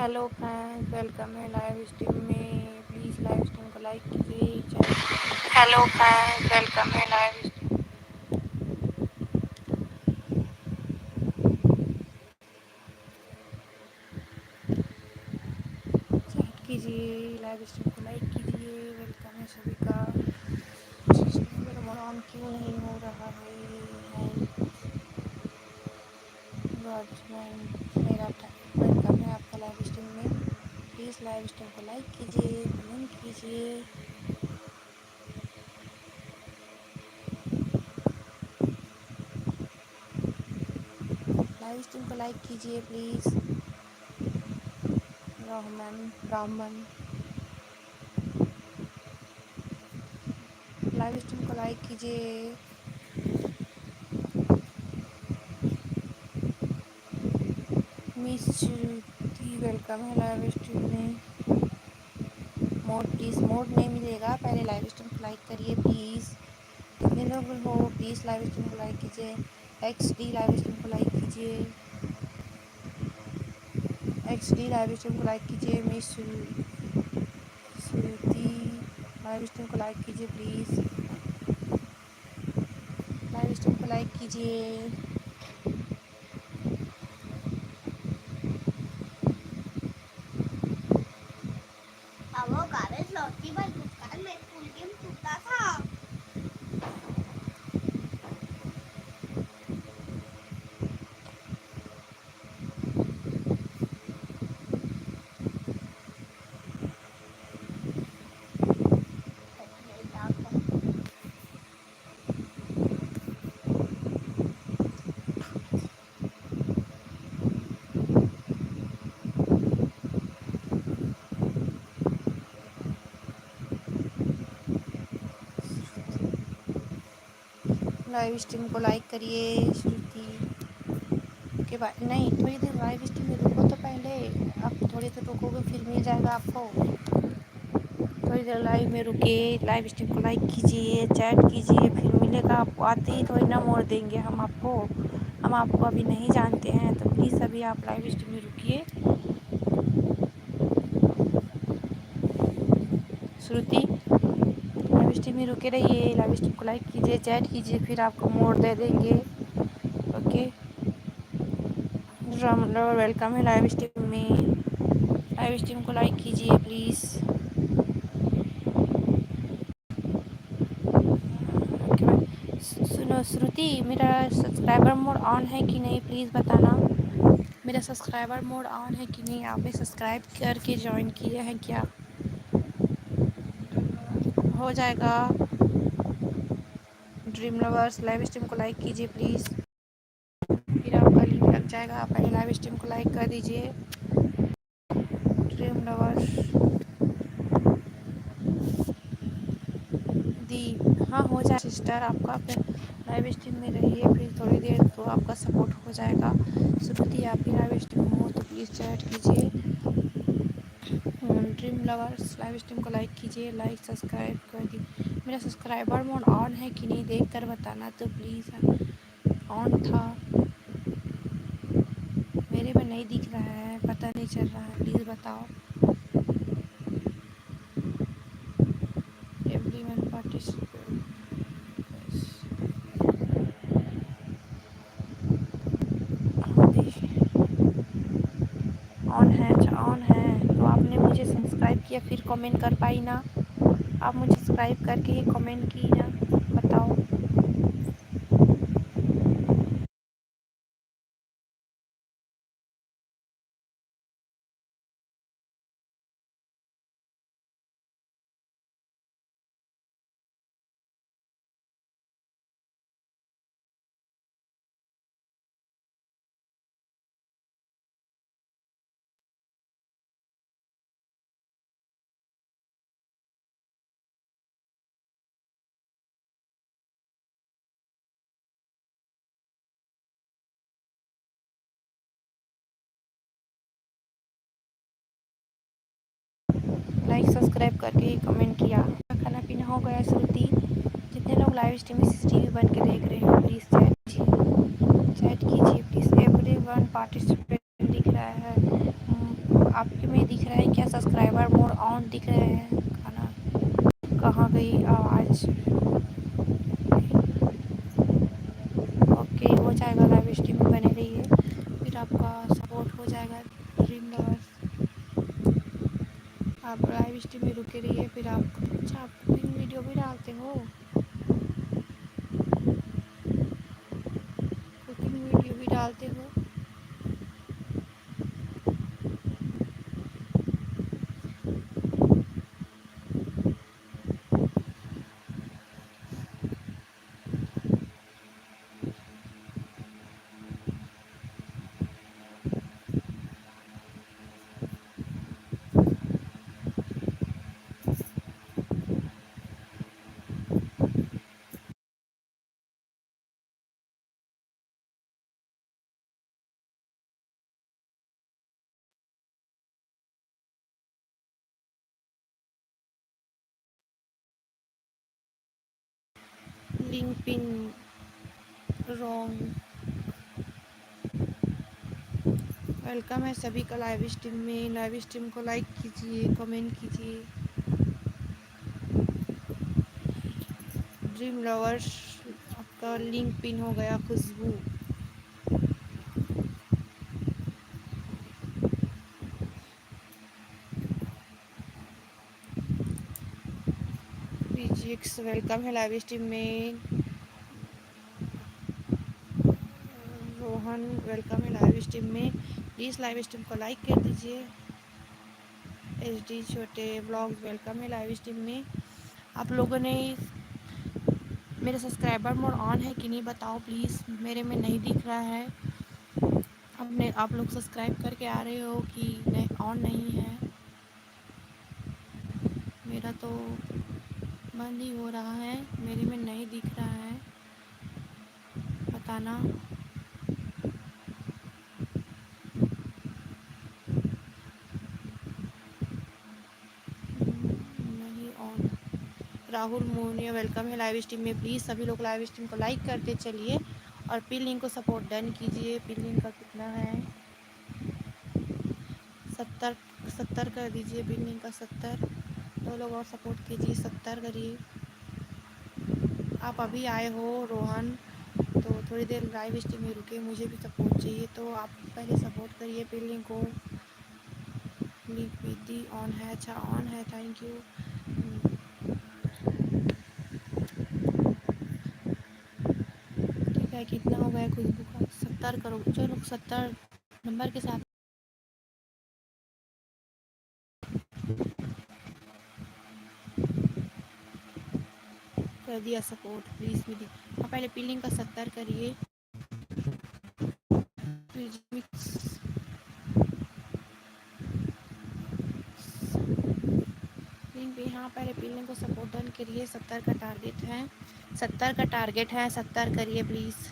Hello friends, welcome है live stream में। Please live stream को लाइक कीजिए। चैट हेलो फ्रेंड्स, वेलकम है लाइव चैट कीजिए, लाइव स्ट्रीम को लाइक कीजिए। वेलकम है सभी का। सिस्टम मेरा मोड ऑन क्यों नहीं हो रहा है? वॉचमैन मेरा वेलकम है आपका लाइव स्ट्रीम में। प्लीज़ लाइव स्ट्रीम को लाइक कीजिए, कमेंट कीजिए। लाइव स्ट्रीम को लाइक कीजिए प्लीज़। ब्राह्मण लाइव स्ट्रीम को लाइक कीजिए। मिस श्रुति वेलकम है लाइव स्ट्रीम में। मोड प्लीज़, मोड नहीं मिलेगा, पहले लाइव स्ट्रीम को लाइक करिए प्लीज़। कितने लोग हो प्लीज़ लाइव स्ट्रीम को लाइक कीजिए। XD लाइव स्ट्रीम को लाइक कीजिए। XD लाइव स्ट्रीम को लाइक कीजिए। मिस श्रुति लाइव स्ट्रीम को लाइक कीजिए प्लीज़। लाइव स्ट्रीम को लाइक कीजिए। वो कागज लौटती बार दुकान में फुल गेम टूटा था। लाइव स्ट्रीम को लाइक करिए। श्रुति के बाद नहीं, थोड़ी देर लाइव स्ट्रीम में रुको तो पहले। आप थोड़ी देर रुकोगे फिर मिल जाएगा आपको। थोड़ी देर लाइव में रुकिए, लाइव स्ट्रीम को लाइक कीजिए, चैट कीजिए, फिर मिलेगा आपको। आते ही थोड़ी ना मोड़ देंगे हम आपको। हम आपको अभी नहीं जानते हैं, तो प्लीज़ अभी आप लाइव स्ट्रीम में रुकिए। श्रुति लाइव स्ट्रीम में रुके रहिए, लाइव स्ट्रीम को लाइक कीजिए, चैट कीजिए, फिर आपको मोड़ दे देंगे। ओके, वेलकम है लाइव स्ट्रीम में। लाइव स्ट्रीम को लाइक कीजिए प्लीज़। सुनो श्रुति, मेरा सब्सक्राइबर मोड ऑन है कि नहीं प्लीज़ बताना। मेरा सब्सक्राइबर मोड ऑन है कि नहीं? आपने सब्सक्राइब करके ज्वाइन किए हैं क्या? हो जाएगा। ड्रीम लवर्स लाइव स्ट्रीम को लाइक कीजिए प्लीज़, फिर आपका लिंक लग जाएगा। पहले लाइव स्ट्रीम को लाइक कर दीजिए। ड्रीम लवर्स दी, हाँ हो जाए सिस्टर आपका। फिर लाइव स्ट्रीम में रहिए, फिर थोड़ी देर तो आपका सपोर्ट हो जाएगा। श्रुति आप भी लाइव स्ट्रीम हो तो प्लीज़ चैट कीजिए। ड्रीम लवर्स लाइव स्ट्रीम को लाइक कीजिए, लाइक सब्सक्राइब कर दी। मेरा सब्सक्राइबर मोड ऑन है कि नहीं देख कर बताना तो प्लीज़। ऑन था, मेरे में नहीं दिख रहा है, पता नहीं चल रहा है, प्लीज़ बताओ। एवरीवन पार्टिसिपेट ऑन है। अच्छा ऑन है तो आपने मुझे सब्सक्राइब किया फिर कमेंट कर पाई ना? आप मुझे सब्सक्राइब करके ही कमेंट की ना, बताओ। लाइक सब्सक्राइब करके ही कमेंट किया। खाना पीना हो गया श्रुति? जितने लोग लाइव स्ट्रीम में CCTV बन के देख रहे हो प्लीज़ चैट कीजिए प्लीज़। एवरीवन पार्टिसिपेट दिख रहा है। आपके में दिख रहा है क्या? सब्सक्राइबर मोड ऑन दिख रहे हैं? खाना कहाँ गई आवाज़? ओके, हो जाएगा, लाइव स्ट्रीम में बने रहिए, फिर आपका सपोर्ट हो जाएगा ड्रीम लवर्स। आप लाइव स्ट्रीम में रुके रहिए, फिर आप अच्छा आप कुकिंग वीडियो भी डालते हो? कुकिंग वीडियो भी डालते हो? Link pin wrong. वेलकम है सभी का लाइव स्ट्रीम में। लाइव स्ट्रीम को लाइक कीजिए, कमेंट कीजिए। ड्रीम लवर्स आपका लिंक पिन हो गया। खुशबू पीजीएक्स वेलकम है लाइव स्ट्रीम में। रोहन वेलकम है लाइव स्ट्रीम में। प्लीज़ लाइव स्ट्रीम को लाइक कर दीजिए। एच डी छोटे ब्लॉग्स वेलकम है लाइव स्ट्रीम में। आप लोगों ने मेरे सब्सक्राइबर मोड ऑन है कि नहीं बताओ प्लीज़, मेरे में नहीं दिख रहा है। अपने आप लोग सब्सक्राइब करके आ रहे हो कि नहीं, ऑन नहीं है? मेरा तो बंद ही हो रहा है, मेरे में नहीं दिख रहा है, बताना। नहीं ऑन। राहुल मोनिया वेलकम है लाइव स्ट्रीम में। प्लीज़ सभी लोग लाइव स्ट्रीम को लाइक करते चलिए और पिन लिंक को सपोर्ट डन कीजिए। पिन लिंक का कितना है? 70 70 कर दीजिए। पिन लिंक का 70। दो लोग और सपोर्ट कीजिए, 70 करिए। आप अभी आए हो रोहन, तो थोड़ी देर लाइव स्ट्रीम में रुके, मुझे भी सपोर्ट चाहिए, तो आप पहले सपोर्ट करिए। पिन लिंक को लिंक विधि ऑन है? अच्छा ऑन है, थैंक यू। ठीक है, कितना हो गया खुशबू का? 70 करो, चलो 70 नंबर के साथ कर दिया सपोर्ट। प्लीज़ विधि हाँ, पहले पिन लिंक का 70 करिए। लिंक भी हाँ, पहले पिन लिंक को सपोर्ट डन करिए। 70 का टारगेट है, 70 का टारगेट है, 70 करिए प्लीज़।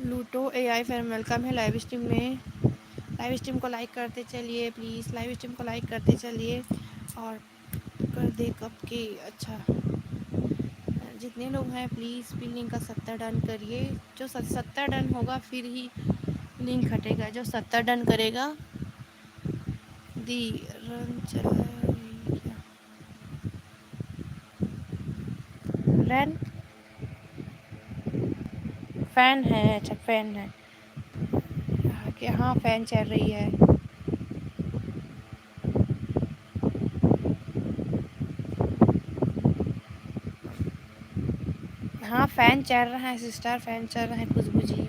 लूटो एआई फैन वेलकम है लाइव स्ट्रीम में। लाइव स्ट्रीम को लाइक करते चलिए प्लीज़, लाइव स्ट्रीम को लाइक करते चलिए और कर दे कब के। अच्छा, जितने लोग हैं प्लीज़ पिन लिंक का 70 डन करिए। जो 70 डन होगा फिर ही लिंक हटेगा। जो 70 डन करेगा दी रन चल क्या रन फ़ैन है? अच्छा फ़ैन है कि हाँ, फ़ैन चल रही है। हाँ, फ़ैन चल रहा है सिस्टर, फ़ैन चल रहा है खुशबू जी।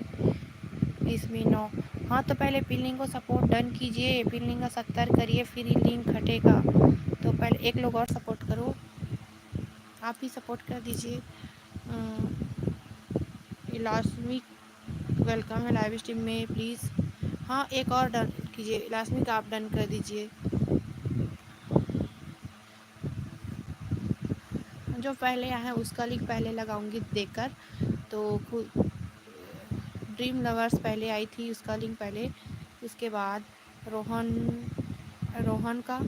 इसमें 9। हाँ, तो पहले पिन लिंक को सपोर्ट डन कीजिए। पिन लिंक का 70 करिए, फिर ही लिंक हटेगा। तो पहले एक लोग और सपोर्ट करो, आप ही सपोर्ट कर दीजिए। लास्मिक वेलकम है लाइव स्ट्रीम में। प्लीज़ हाँ, एक और डन कीजिए। लास्मिक आप डन कर दीजिए। जो पहले आया है उसका लिंक पहले लगाऊंगी देखकर, तो खुद ड्रीम लवर्स पहले आई थी, उसका लिंक पहले, उसके बाद रोहन का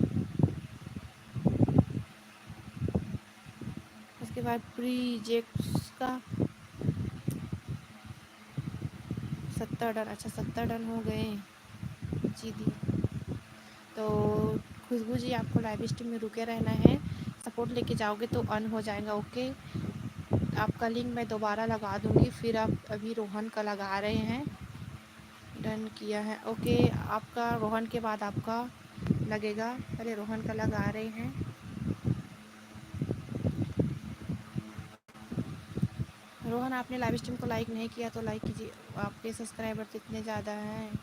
उसके बाद प्रीजेक्ट्स का 70 डन। अच्छा 70 डन हो गए जी दी। तो खुशबू जी आपको लाइव स्ट्रीम में रुके रहना है, सपोर्ट लेके जाओगे तो अन हो जाएगा। ओके, आपका लिंक मैं दोबारा लगा दूंगी। फिर आप अभी रोहन का लगा रहे हैं, डन किया है। ओके, आपका रोहन के बाद आपका लगेगा। अरे रोहन का लगा रहे हैं। रोहन आपने लाइव स्ट्रीम को लाइक नहीं किया तो लाइक कीजिए। आपके सब्सक्राइबर तो इतने ज़्यादा हैं,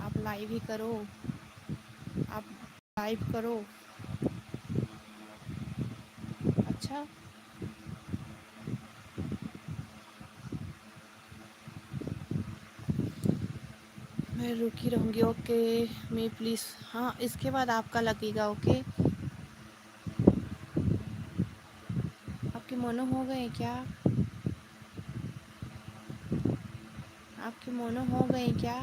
आप लाइव ही करो, आप लाइव करो। अच्छा, मैं रुकी रहूँगी। ओके मैं प्लीज़, हाँ इसके बाद आपका लगेगा। ओके, आपके मोनो हो गए क्या? आपके मोनो हो गए क्या?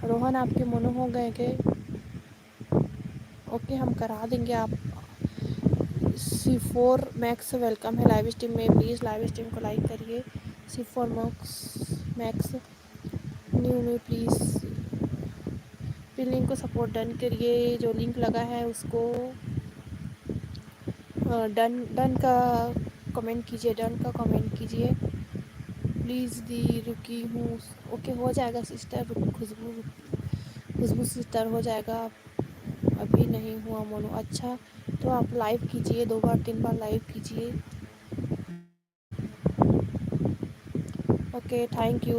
रोहन आपके मोनो हो गए के? ओके हम करा देंगे। आप C4 मैक्स वेलकम है लाइव स्ट्रीम में, प्लीज़ लाइव स्ट्रीम को लाइक करिए। C4 मैक्स न्यू में प्लीज़ फिर लिंक को सपोर्ट डन करिए। जो लिंक लगा है उसको डन डन का कमेंट कीजिए, डन का कमेंट कीजिए प्लीज़। दी रुकी हूँ। ओके हो जाएगा सिस्टर, खुशबू खुशबू सिस्टर हो जाएगा। अभी नहीं हुआ मोनो। अच्छा तो आप लाइव कीजिए, 2 बार 3 बार लाइव कीजिए। ओके थैंक यू,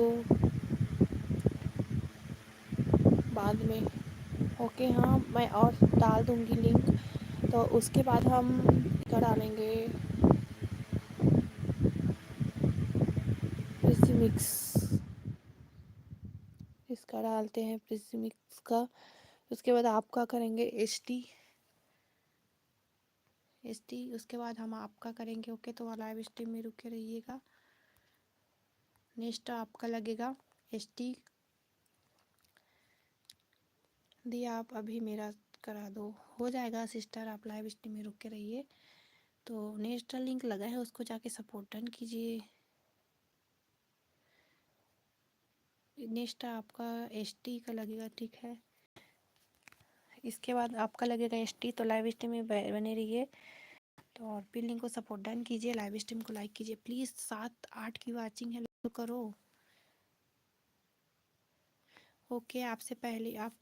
बाद में। ओके हाँ मैं और डाल दूँगी लिंक, तो उसके बाद हम क्या डालेंगे, प्रिसी मिक्स, इसका डालते हैं प्रिसी मिक्स का। उसके बाद आपका करेंगे एस टी, उसके बाद हम आपका करेंगे। ओके तो लाइव स्ट्रीम में रुके रहिएगा। नेक्स्ट आपका लगेगा एस टी। आप अभी मेरा करा दो, हो जाएगा सिस्टर। आप लाइव स्ट्रीम में रुक के रहिए। तो नेक्स्ट लिंक लगा है उसको जाके सपोर्ट डन कीजिए। नेक्स्ट आपका एस का लगेगा, ठीक है। इसके बाद आपका लगेगा एस तो लाइव स्ट्रीम में बने रहिए। तो और भी लिंक को सपोर्ट डन कीजिए, लाइव स्ट्रीम को लाइक कीजिए प्लीज़। 7-8 की वाचिंग है तो करो। ओके आपसे पहले आप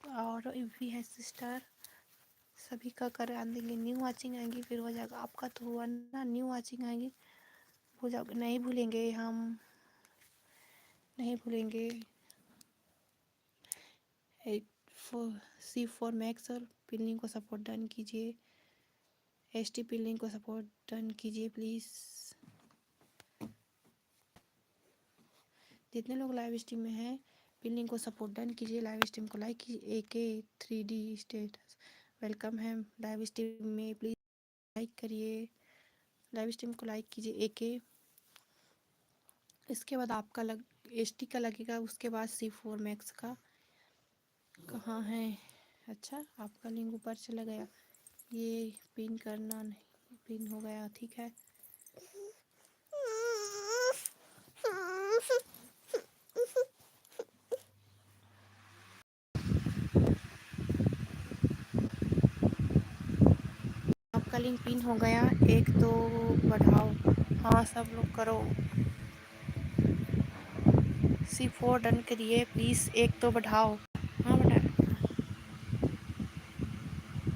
और भी है सिस्टर, सभी का करा देंगे। न्यू वाचिंग आएंगी फिर हो जाएगा। आपका तो हुआ ना, न्यू वाचिंग आएंगी हो जाएगा। नहीं भूलेंगे हम, नहीं भूलेंगे। C4 मैक्स और पिलिंग को सपोर्ट डन कीजिए। ST पिलिंग को सपोर्ट डन कीजिए प्लीज़। जितने लोग लाइव स्ट्रीम में हैं पिलिंग को सपोर्ट डन कीजिए, लाइव स्ट्रीम को लाइक कीजिए। AK3D स्टेटस वेलकम है लाइव स्ट्रीम में, प्लीज़ लाइक करिए, लाइव स्ट्रीम को लाइक कीजिए। AK इसके बाद आपका ST का लगेगा। उसके बाद C4 मैक्स का कहाँ है? अच्छा आपका लिंक ऊपर चला गया, ये पिन करना नहीं, पिन हो गया, ठीक है। आपका लिंक पिन हो गया। एक तो बढ़ाओ, हाँ सब लोग करो। C4 डन करिए प्लीज़, एक तो बढ़ाओ। हाँ बढ़ा।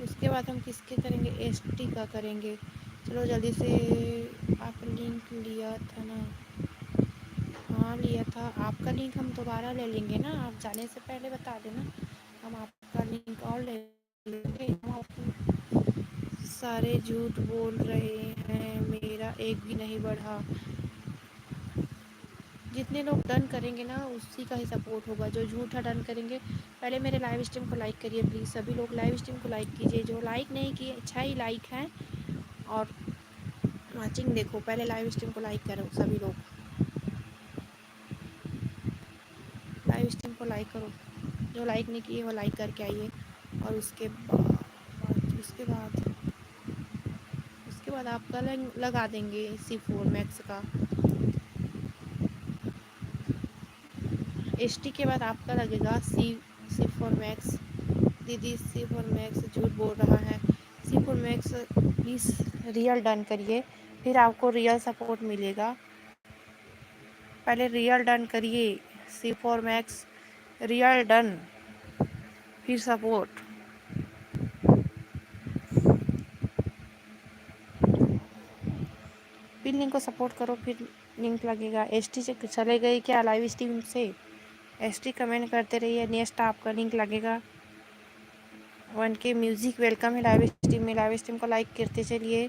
उसके बाद हम किसके करेंगे? ST का करेंगे। चलो जल्दी से। आप लिंक लिया था ना? हाँ लिया था। आपका लिंक हम दोबारा ले लेंगे ना, आप जाने से पहले बता देना, हम आपका लिंक और ले लेंगे। हम आपको सारे झूठ बोल रहे हैं, मेरा एक भी नहीं बढ़ा। जितने लोग डन करेंगे ना उसी का ही सपोर्ट होगा। जो झूठा डन करेंगे, पहले मेरे लाइव स्ट्रीम को लाइक करिए प्लीज़। सभी लोग लाइव स्ट्रीम को लाइक कीजिए। जो लाइक नहीं किए, अच्छा ही लाइक है और वाचिंग देखो। पहले लाइव स्ट्रीम को लाइक करो सभी लोग, लाइव स्ट्रीम को लाइक करो। जो लाइक नहीं किए वो लाइक करके आइए। और उसके बाद बाद आपका लगा देंगे C4 Max का। HD के बाद आपका लगेगा C4 Max। दीदी C4 Max झूठ बोल रहा है। C4 Max please real done करिए, फिर आपको रियल सपोर्ट मिलेगा। पहले रियल डन करिए, C4 Max रियल डन, फिर सपोर्ट। फिर लिंक को सपोर्ट करो, फिर लिंक लगेगा। एसटी से चले गए क्या लाइव स्ट्रीम से? एसटी कमेंट करते रहिए, नेक्स्ट आपका लिंक लगेगा। 1K म्यूजिक वेलकम है लाइव स्ट्रीम में। लाइव स्ट्रीम को लाइक करते चलिए।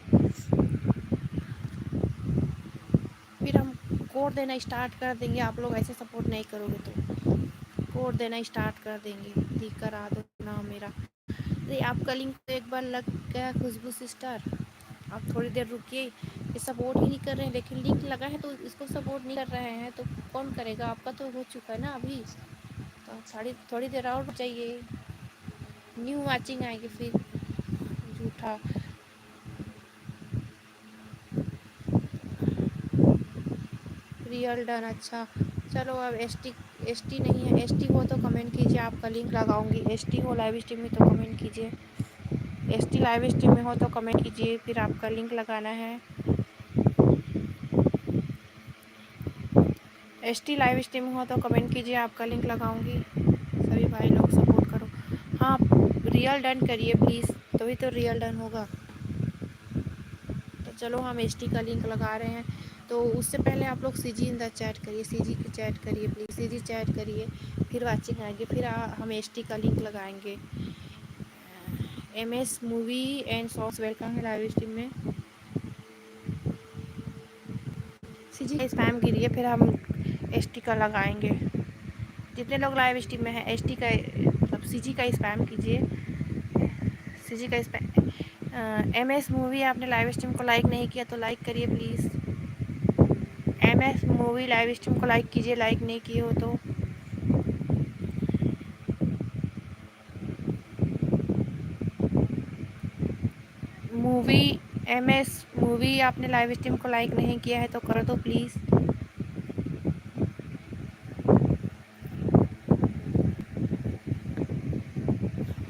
फिर हम कोड देना स्टार्ट कर देंगे, आप लोग ऐसे सपोर्ट नहीं करोगे तो कोड देना स्टार्ट कर देंगे। ठीक करा दो ना मेरा। अरे आपका लिंक तो एक बार लग गया खुशबू सिस्टर, आप थोड़ी देर रुकिए। ये सपोर्ट ही नहीं कर रहे हैं, लेकिन लिंक लगा है तो इसको सपोर्ट नहीं कर रहे हैं तो कौन करेगा? आपका तो हो चुका है ना अभी, तो थोड़ी देर और चाहिए, न्यू वाचिंग आएगी फिर। झूठा। रियल डन, अच्छा चलो। अब एसटी नहीं है, एसटी हो तो कमेंट कीजिए, आपका लिंक लगाऊंगी। एसटी हो लाइव स्ट्रीम में तो कमेंट कीजिए। एसटी लाइव स्ट्रीम में हो तो कमेंट कीजिए, फिर आपका लिंक लगाना है। एसटी लाइव स्ट्रीम में हो तो कमेंट कीजिए, आपका लिंक लगाऊंगी। सभी भाई लोग सपोर्ट करो। हाँ रियल डन करिए प्लीज़, तभी तो रियल डन होगा। तो चलो हम एसटी का लिंक लगा रहे हैं। तो उससे पहले आप लोग सीजी इन द चैट करिए, सीजी की चैट करिए प्लीज़, सीजी चैट करिए, फिर वाचिंग आएगी, फिर हम एसटी का लिंक लगाएंगे। MS movie and songs welcome है लाइव स्ट्रीम में। सीजी का स्पैम कीजिए, फिर हम एसटी का लगाएंगे। जितने लोग लाइव स्ट्रीम में हैं एसटी का मतलब सीजी का स्पैम कीजिए। सीजी का स्पैम। MS मूवी आपने लाइव स्ट्रीम को लाइक नहीं किया तो लाइक करिए please. MS movie live stream को लाइक कीजिए, लाइक नहीं किए हो तो। मूवी MS मूवी आपने लाइव स्ट्रीम को लाइक नहीं किया है तो कर दो प्लीज़।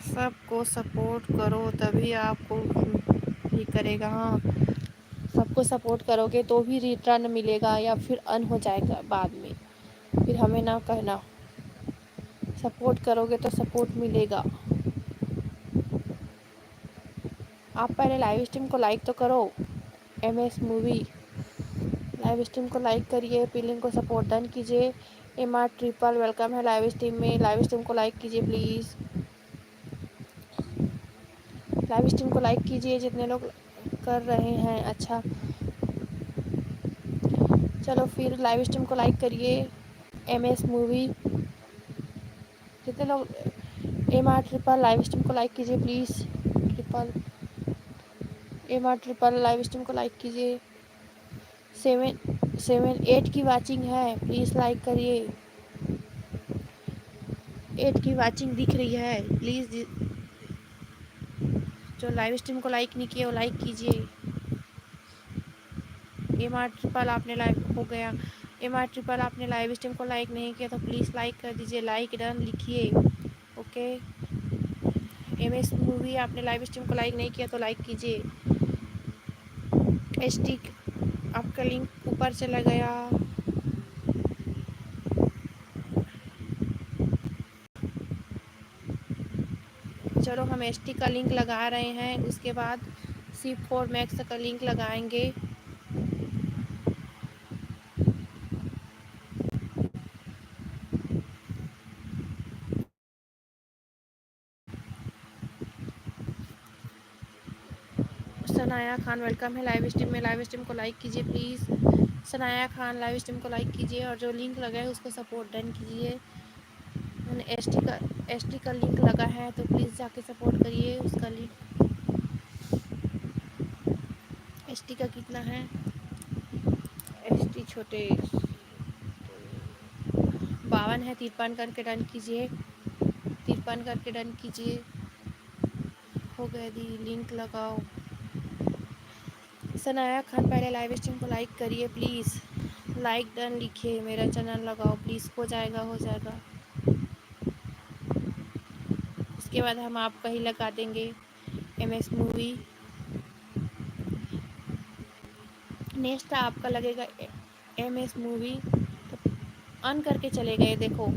सबको सपोर्ट करो तभी आपको भी करेगा। हाँ सबको सपोर्ट करोगे तो भी रिटर्न मिलेगा या फिर अन हो जाएगा बाद में, फिर हमें ना कहना। सपोर्ट करोगे तो सपोर्ट मिलेगा। आप पहले लाइव स्ट्रीम को लाइक तो करो। MS मूवी लाइव स्ट्रीम को लाइक करिए, पिलिंग को सपोर्ट डन कीजिए। MR ट्रिपल वेलकम है लाइव स्ट्रीम में। लाइव स्ट्रीम को लाइक कीजिए प्लीज़, लाइव स्ट्रीम को लाइक कीजिए जितने लोग कर रहे हैं। अच्छा चलो फिर लाइव स्ट्रीम को लाइक करिए। MS मूवी जितने लोग MR ट्रिपल लाइव स्ट्रीम को लाइक कीजिए please. Triple MR triple live stream को लाइक कीजिए। 7 8 की वाचिंग है, प्लीज़ लाइक करिए। 8 की वाचिंग दिख रही है प्लीज़। जो लाइव स्ट्रीम को लाइक नहीं किए वो लाइक कीजिए। MR ट्रिपल आपने लाइक हो गया। MR ट्रिपल आपने लाइव स्ट्रीम को लाइक नहीं किया तो प्लीज़ लाइक कर दीजिए, लाइक डन लिखिए। ओके। MS मूवी आपने लाइव स्ट्रीम को लाइक नहीं किया तो लाइक कीजिए। ST आपका लिंक ऊपर चला गया। चलो हम ST का लिंक लगा रहे हैं, उसके बाद C4 Max का लिंक लगाएंगे। सनाया खान वेलकम है लाइव स्ट्रीम में। लाइव स्ट्रीम को लाइक कीजिए please. Sanaya Khan live stream को लाइक कीजिए और जो लिंक लगा है उसको सपोर्ट डन कीजिए। मैंने ST का लिंक लगा है तो प्लीज़ जाके सपोर्ट करिए उसका लिंक। ST का कितना है? ST छोटे 52 है। 53 करके डन कीजिए, 53 करके डन कीजिए। हो गया दी, लिंक लगाओ। सनाया खान पहले लाइव स्ट्रीम को लाइक करिए प्लीज़, लाइक डन लिखिए, मेरा चैनल लगाओ प्लीज़। हो जाएगा हो जाएगा। उसके बाद हम आपका ही लगा देंगे MS मूवी। नेक्स्ट आपका लगेगा MS मूवी। तो ऑन करके चले गए, देखो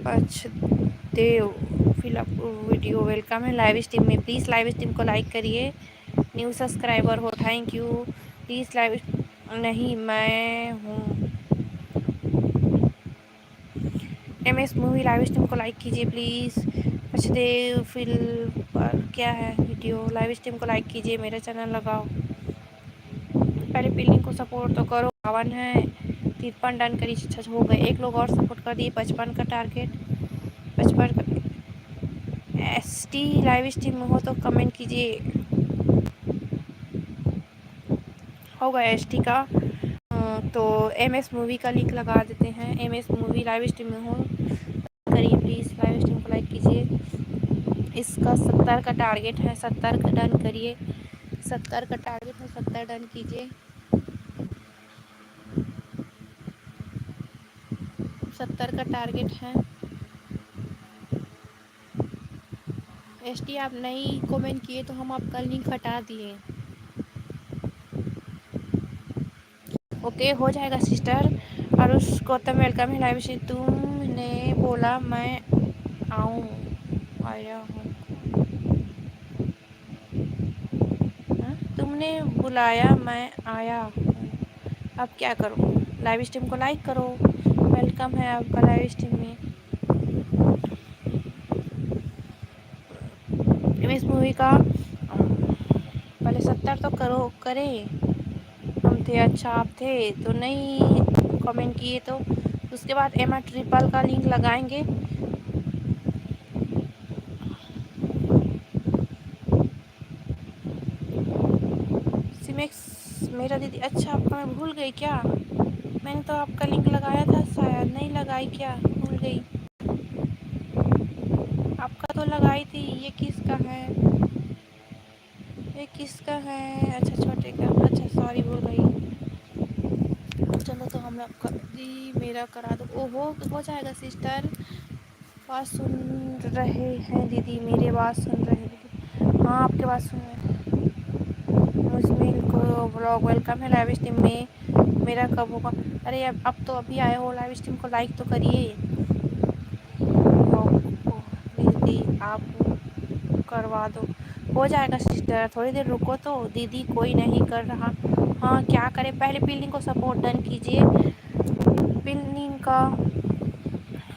पछदेव फिलअप वीडियो वेलकम है लाइव स्ट्रीम में। प्लीज़ लाइव स्ट्रीम को लाइक करिए। न्यू सब्सक्राइबर हो, थैंक यू। प्लीज़ लाइव नहीं, मैं हूँ MS मूवी। लाइव स्ट्रीम को लाइक कीजिए प्लीज़। पछदेव फिल पर क्या है वीडियो, लाइव स्ट्रीम को लाइक कीजिए, मेरा चैनल लगाओ। पहले पिलिंग को सपोर्ट तो करो। 52 है, 53 डन करी, 6 हो गए। एक लोग और सपोर्ट कर दिए। 55 का टारगेट, 55 का। ST लाइव स्ट्रीम में हो तो कमेंट कीजिए। होगा ST का। तो MS मूवी का लिंक लगा देते हैं। MS मूवी लाइव स्ट्रीम में हो करिए प्लीज़, लाइव स्ट्रीम को लाइक कीजिए। इसका 70 का टारगेट है, 70 का डन करिए। 70 का टारगेट है, 70 डन कीजिए। 70 का टारगेट है। ST आप नहीं कमेंट किए तो हम आपका लिंक हटा दिए। ओके हो जाएगा सिस्टर। और उस गौतम वेलकम है लाइव से। तुमने बोला मैं आऊँ, आया हूँ। तुमने बुलाया मैं आया हूँ, अब क्या करूँ? लाइव स्ट्रीम को लाइक करो। वेलकम है आपका लाइव स्ट्रीम में। इस मूवी का पहले 70 तो करो करें। हम थे, अच्छा आप थे तो नहीं कमेंट किए तो उसके बाद एमा ट्रिपल का लिंक लगाएंगे। सिमेक्स मेरा दीदी, अच्छा आपका मैं भूल गई क्या? मैंने तो आपका लिंक लगाया था, शायद नहीं लगाई क्या, भूल गई। आपका तो लगाई थी। ये किसका है, ये किसका है? अच्छा छोटे का, अच्छा सॉरी भूल गई। चलो तो हम आपका दी मेरा करा दो। ओहो हो जाएगा सिस्टर। बात सुन रहे हैं दीदी, मेरे बात सुन रहे हैं दीदी? हाँ आपके बात सुन रहे हैं। मुस्मिल को ब्लॉग वेलकम है लाइव स्ट्रीम में। मेरा कब होगा? अरे अब तो अभी आए हो, लाइव स्ट्रीम को लाइक तो करिए। दीदी आप करवा दो। हो जाएगा सिस्टर, थोड़ी देर रुको तो। दीदी कोई नहीं कर रहा। हाँ क्या करें, पहले पिलिंग को सपोर्ट डन कीजिए। पिलिंग का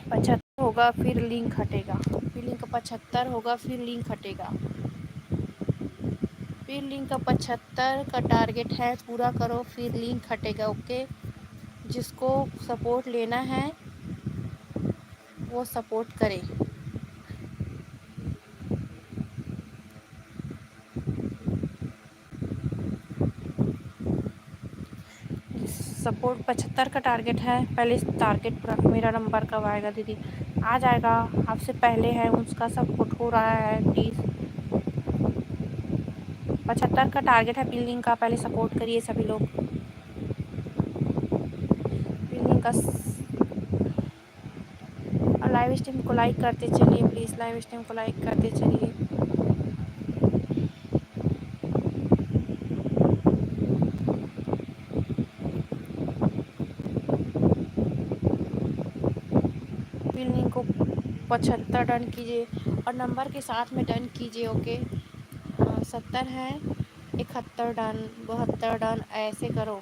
75 होगा फिर लिंक हटेगा। पिलिंग का 75 होगा फिर लिंक हटेगा। फिर लिंक का 75 का टारगेट है, पूरा करो फिर लिंक हटेगा। ओके, जिसको सपोर्ट लेना है वो सपोर्ट करे। सपोर्ट 75 का टारगेट है। पहले इस टारगेट पूरा, मेरा नंबर कब आएगा दीदी? आ जाएगा, आपसे पहले है, उसका सपोर्ट हो रहा है प्लीज़। 75 का टारगेट है बिल्डिंग का, पहले सपोर्ट करिए सभी लोग। बिल्डिंग का और लाइव स्ट्रीम को लाइक करते चलिए प्लीज़, लाइव स्ट्रीम को लाइक करते चलिए। बिल्डिंग को 75 डन कीजिए और नंबर के साथ में डन कीजिए। ओके 70 है, 71 डन, 72 डन, ऐसे करो।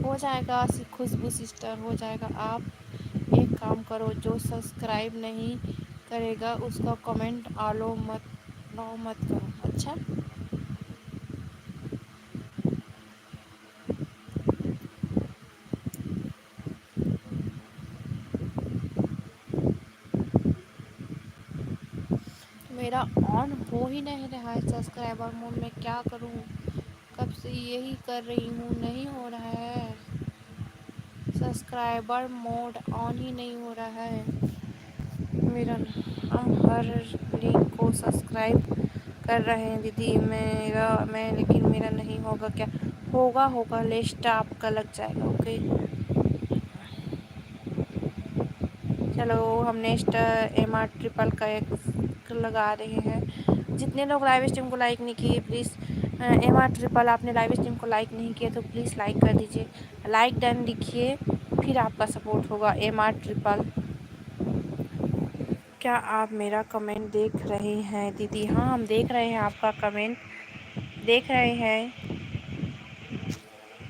हो जाएगा खुशबू सिस्टर, हो जाएगा। आप एक काम करो, जो सब्सक्राइब नहीं करेगा उसका कमेंट आलो मत करो। अच्छा मेरा ऑन हो ही नहीं रहा है सब्सक्राइबर मोड में, क्या करूं? कब से यही कर रही हूँ, नहीं हो रहा है। सब्सक्राइबर मोड ऑन ही नहीं हो रहा है मेरा। हम हर लिंक को सब्सक्राइब कर रहे हैं दीदी, मैं लेकिन मेरा नहीं होगा क्या? होगा होगा, लिस्ट आपका लग जाएगा। ओके चलो, हम नेक्स्ट MR ट्रिपल का एक लगा रहे हैं। जितने लोग लाइव स्ट्रीम को लाइक नहीं किए प्लीज़, MR ट्रिपल आपने लाइव स्ट्रीम को लाइक नहीं किया तो प्लीज़ लाइक कर दीजिए। लाइक डन लिखिए, फिर आपका सपोर्ट होगा। MR ट्रिपल, क्या आप मेरा कमेंट देख रहे हैं दीदी? हाँ, हम देख रहे हैं आपका कमेंट, देख रहे हैं।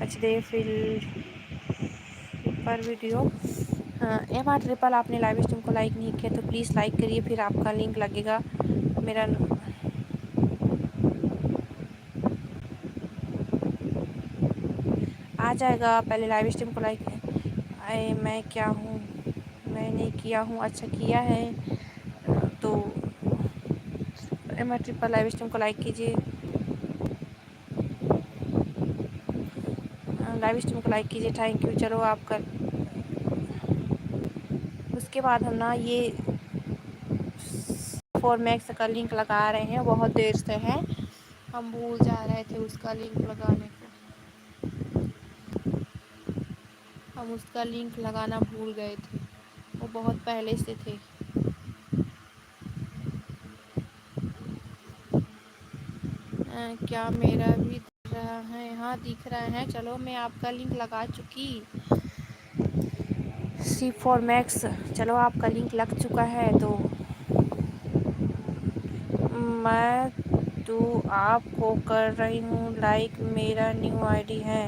अच्छे फिर पर वीडियो। हाँ, MR ट्रिपल आपने लाइव स्ट्रीम को लाइक नहीं किया तो प्लीज़ लाइक करिए, फिर आपका लिंक लगेगा। मेरा आ जाएगा, पहले लाइव स्ट्रीम को लाइक। अरे मैं क्या हूँ, मैंने किया हूँ, अच्छा किया है तो MR ट्रिपल लाइव स्ट्रीम को लाइक कीजिए। लाइव स्ट्रीम को लाइक कीजिए, थैंक यू। चलो आपका, उसके बाद हम ना ये 4 मैक्स का लिंक लगा रहे हैं, बहुत देर से है, हम भूल जा रहे थे उसका लिंक लगाने को। हम उसका लिंक लगाना भूल गए थे, वो बहुत पहले से थे। क्या मेरा भी दिख रहा है? हाँ दिख रहा है। चलो मैं आपका लिंक लगा चुकी। C4 मैक्स, चलो आपका लिंक लग चुका है तो मैं तो आपको कर रही हूँ लाइक, मेरा न्यू आईडी है।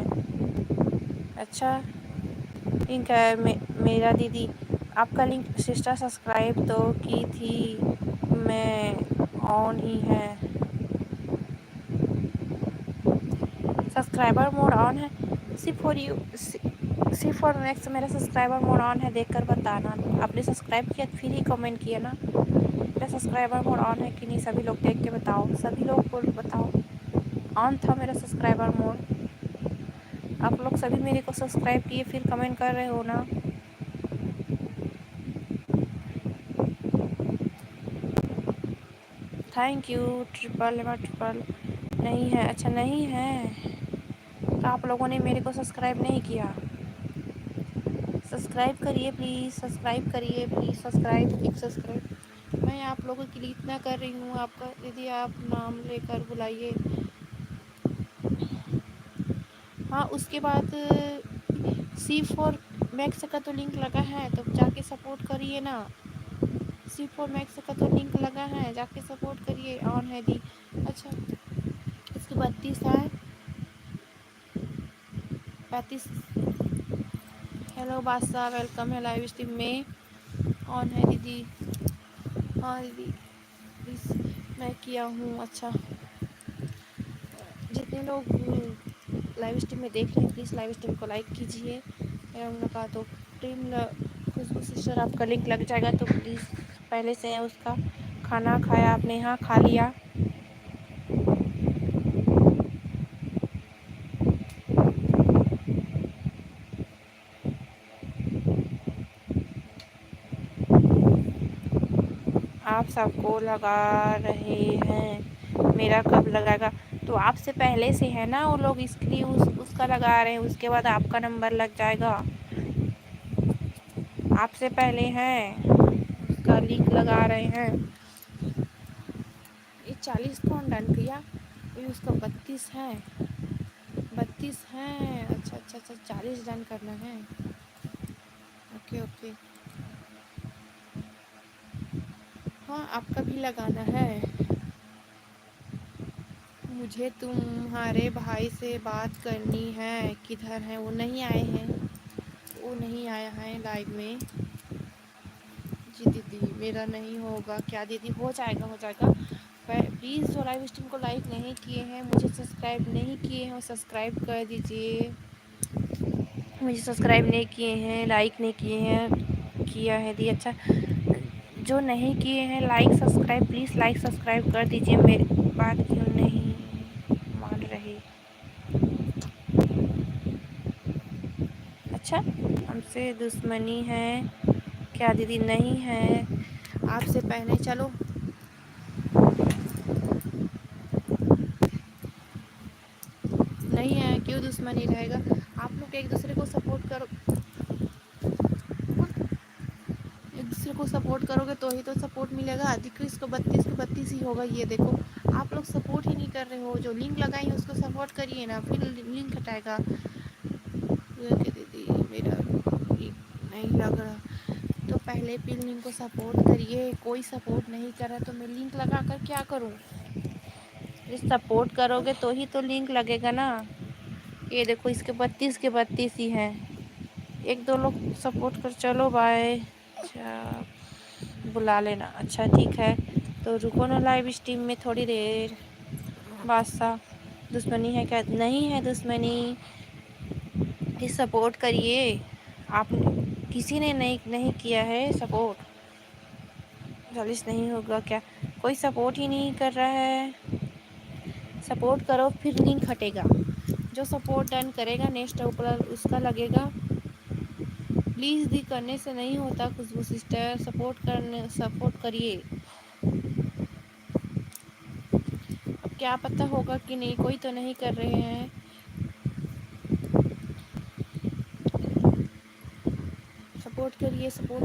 अच्छा लिंक है मेरा दीदी। आपका लिंक सिस्टर सब्सक्राइब तो की थी, मैं ऑन ही है। सब्सक्राइबर मोड ऑन है। C4 मैक्स मेरा सब्सक्राइबर मोड ऑन है, देखकर बताना। आपने सब्सक्राइब किया फिर ही कमेंट किया ना। मेरा सब्सक्राइबर मोड ऑन है कि नहीं, सभी लोग देख के बताओ, सभी लोग को बताओ। ऑन था मेरा सब्सक्राइबर मोड। आप लोग सभी मेरे को सब्सक्राइब किए फिर कमेंट कर रहे हो ना। Thank you. ट्रिपल नहीं है, अच्छा नहीं है तो आप लोगों ने मेरे को सब्सक्राइब नहीं किया। सब्सक्राइब करिए प्लीज़, सब्सक्राइब करिए प्लीज़, सब्सक्राइब। मैं आप लोगों के लिए इतना कर रही हूँ, आपका दीदी आप नाम लेकर बुलाइए। हाँ उसके बाद C4 मैक्स का तो लिंक लगा है, तो जाके सपोर्ट करिए ना। C4 मैक्स का तो लिंक लगा है, जाके सपोर्ट करिए। ऑन है दी, अच्छा इसके 32 है, 35। हेलो बादशाह, वेलकम है लाइव स्ट्रीम में। ऑन है दीदी, हाँ दीदी प्लीज़ मैं किया हूँ। अच्छा जितने लोग लाइव स्ट्रीम में देख रहे हैं प्लीज़ लाइव स्ट्रीम को लाइक कीजिए। एवं लगा तो टीम खुशबू सिस्टर आपका लिंक लग जाएगा तो प्लीज़। पहले से है उसका, खाना खाया आपने? हाँ खा लिया। आप सबको लगा रहे हैं, मेरा कब लगाएगा? तो आपसे पहले से है ना वो लोग, इसके लिए उसका लगा रहे हैं, उसके बाद आपका नंबर लग जाएगा। आपसे पहले हैं, उसका लिंक लगा रहे हैं। ये 40 कौन डन किया? ये उसका 32 है, 32 है। अच्छा अच्छा अच्छा, 40 डन करना है। ओके ओके, हाँ आपका भी लगाना है। मुझे तुम्हारे भाई से बात करनी है, किधर है वो? नहीं आए हैं, वो नहीं आया है लाइव में। जी दीदी मेरा नहीं होगा क्या दीदी? हो जाएगा हो जाएगा। प्लीज़ जो लाइव स्ट्रीम को लाइक नहीं किए हैं, मुझे सब्सक्राइब नहीं किए हैं, वो सब्सक्राइब कर दीजिए। मुझे सब्सक्राइब नहीं किए हैं, लाइक नहीं किए हैं, किया है दी। अच्छा जो नहीं किए हैं like subscribe, please like subscribe कर दीजिए। मेरी बात क्यों नहीं मान रहे? अच्छा, हमसे दुश्मनी है क्या दीदी? नहीं है, आपसे पहले चलो नहीं है, क्यों दुश्मनी रहेगा? आप लोग एक दूसरे को सपोर्ट करो, एक दूसरे को सपोर्ट करोगे तो ही तो सपोर्ट मिलेगा। दिखो इसको 32 को 32 ही होगा, ये देखो आप लोग सपोर्ट ही नहीं कर रहे हो। जो लिंक लगाई है उसको सपोर्ट करिए ना, फिर लिंक हटाएगा। दीदी मेरा नहीं लग रहा, तो पहले फिर लिंक को सपोर्ट करिए। कोई सपोर्ट नहीं कर रहा तो मैं लिंक लगा कर क्या करूँ? सपोर्ट करोगे तो ही तो लिंक लगेगा ना। ये देखो इसके 32 के 32 ही हैं। एक दो लोग सपोर्ट कर, चलो बाय। अच्छा बुला लेना, अच्छा ठीक है। तो रुको ना लाइव स्ट्रीम में थोड़ी देर। बादशाह दुश्मनी है क्या? नहीं है दुश्मनी, प्लीज़ सपोर्ट करिए। आप किसी ने नहीं किया है सपोर्ट। जलिस नहीं होगा क्या? कोई सपोर्ट ही नहीं कर रहा है। सपोर्ट करो फिर लिंक हटेगा। जो सपोर्ट डन करेगा नेक्स्ट ऊपर उसका लगेगा। प्लीज़ दी करने से नहीं होता खुशबू सिस्टर, सपोर्ट करिए। अब क्या पता होगा कि नहीं, कोई तो नहीं कर रहे हैं। सपोर्ट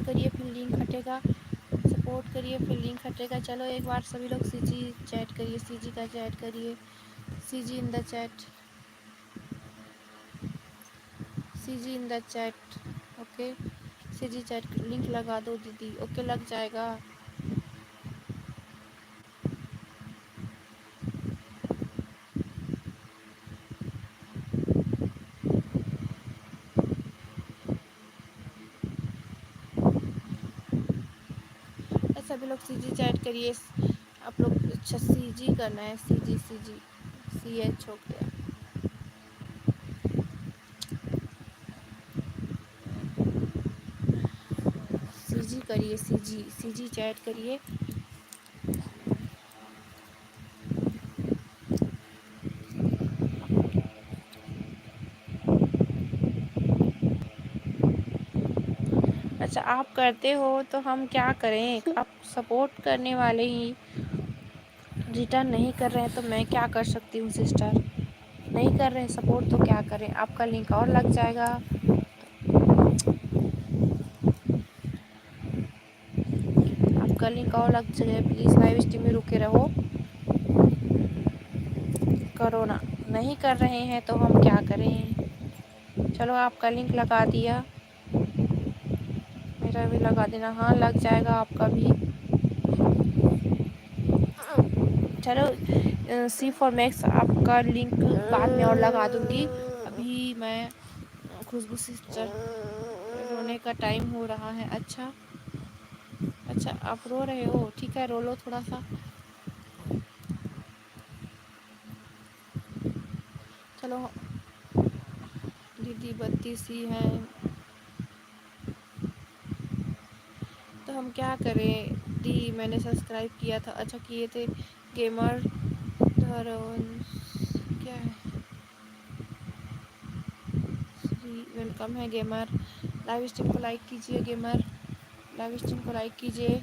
करिए फिर लिंक हटेगा। सपोर्ट करिए फिर लिंक हटेगा। चलो एक बार सभी लोग सीजी चैट करिए, सीजी का चैट करिए, CG in the chat, CG in the chat. Okay CG chat link लगा दो दीदी। ओके लग जाएगा। सभी लोग सीजी चैट करिए। आप लोग अच्छा सीजी करना है, सीजी सीजी सी एच हो गया। सीजी करिए, सीजी सीजी चैट करिए। अच्छा आप करते हो तो हम क्या करें? आप सपोर्ट करने वाले ही रिटर्न नहीं कर रहे हैं तो मैं क्या कर सकती हूँ सिस्टर? नहीं कर रहे हैं सपोर्ट तो क्या करें? आपका लिंक और लग जाएगा। आपका लिंक और लग जाए। प्लीज़ लाइव स्ट्रीम में रुके रहो। करो ना, नहीं कर रहे हैं तो हम क्या करें? चलो आपका लिंक लगा दिया, मेरा भी लगा देना। हाँ लग जाएगा आपका भी। चलो सी फॉर मैक्स आपका लिंक बाद में और लगा दूँगी। अभी मैं खुशबू सिस्टर रोने का टाइम हो रहा है। अच्छा अच्छा आप रो रहे हो, ठीक है रो लो थोड़ा सा। चलो दीदी 32 ही हैं तो हम क्या करें? दी मैंने सब्सक्राइब किया था, अच्छा किए थे। गेमर क्या है? वेलकम है गेमर। लाइव स्ट्रीम को लाइक कीजिए गेमर, लाइव स्ट्रीम को लाइक कीजिए।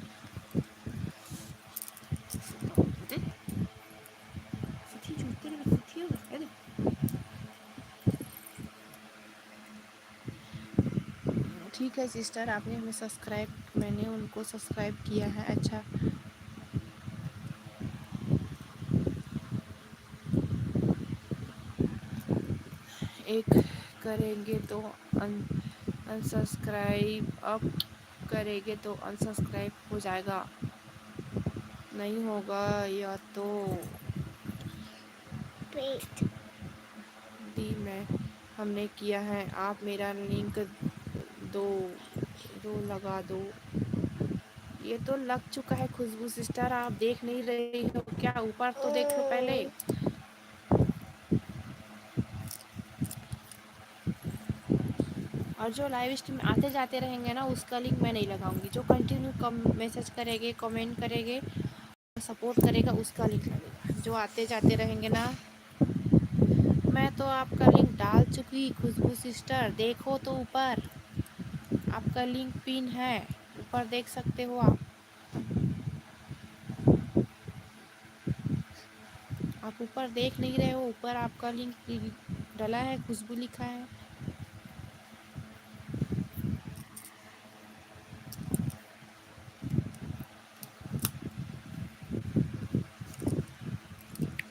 ठीक है सिस्टर, आपने हमें सब्सक्राइब, मैंने उनको सब्सक्राइब किया है। अच्छा एक करेंगे तो अनसब्सक्राइब, अब करेंगे तो अनसब्सक्राइब हो जाएगा। नहीं होगा या तो दी मैं हमने किया है। आप मेरा लिंक दो दो लगा दो। ये तो लग चुका है खुशबू सिस्टर, आप देख नहीं रही हो क्या? ऊपर तो देख लो पहले। और जो लाइव स्ट्रीम आते जाते रहेंगे ना उसका लिंक मैं नहीं लगाऊंगी। जो कंटिन्यू कम मैसेज करेंगे, कमेंट करेंगे, सपोर्ट करेगा उसका लिंक लगेगा। जो आते जाते रहेंगे ना मैं तो आपका लिंक डाल चुकी खुशबू सिस्टर, देखो तो ऊपर आपका लिंक पिन है, ऊपर देख सकते हो आप। आप ऊपर देख नहीं रहे हो, ऊपर आपका लिंक डला है, खुशबू लिखा है।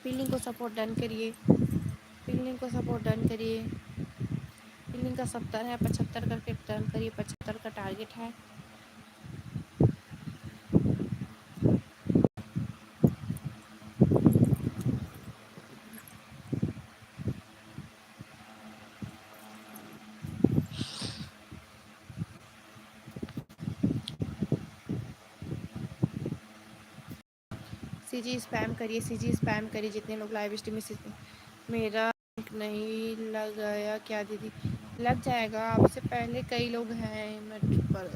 पिलिंग को सपोर्ट डन करिए, पिलिंग को सपोर्ट डन करिए। पिलिंग का 70 है, 75 करके डन करिए, 75 का टारगेट है। सीजी स्पैम करिए, सीजी स्पैम करिए, जितने लोग लाइव स्ट्रीम में। मेरा लिंक नहीं लग गया क्या दीदी? लग जाएगा, आपसे पहले कई लोग हैं मिनट पर।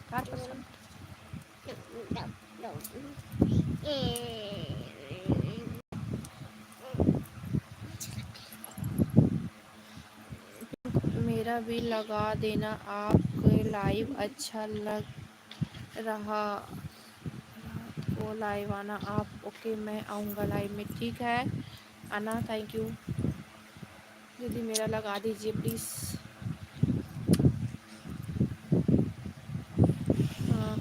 4%। मेरा भी लगा देना, आपके लाइव अच्छा लग रहा वो लाइव आना आप। ओके मैं आऊँगा लाइव में, ठीक है आना। थैंक यू दीदी, मेरा लगा दीजिए प्लीज़।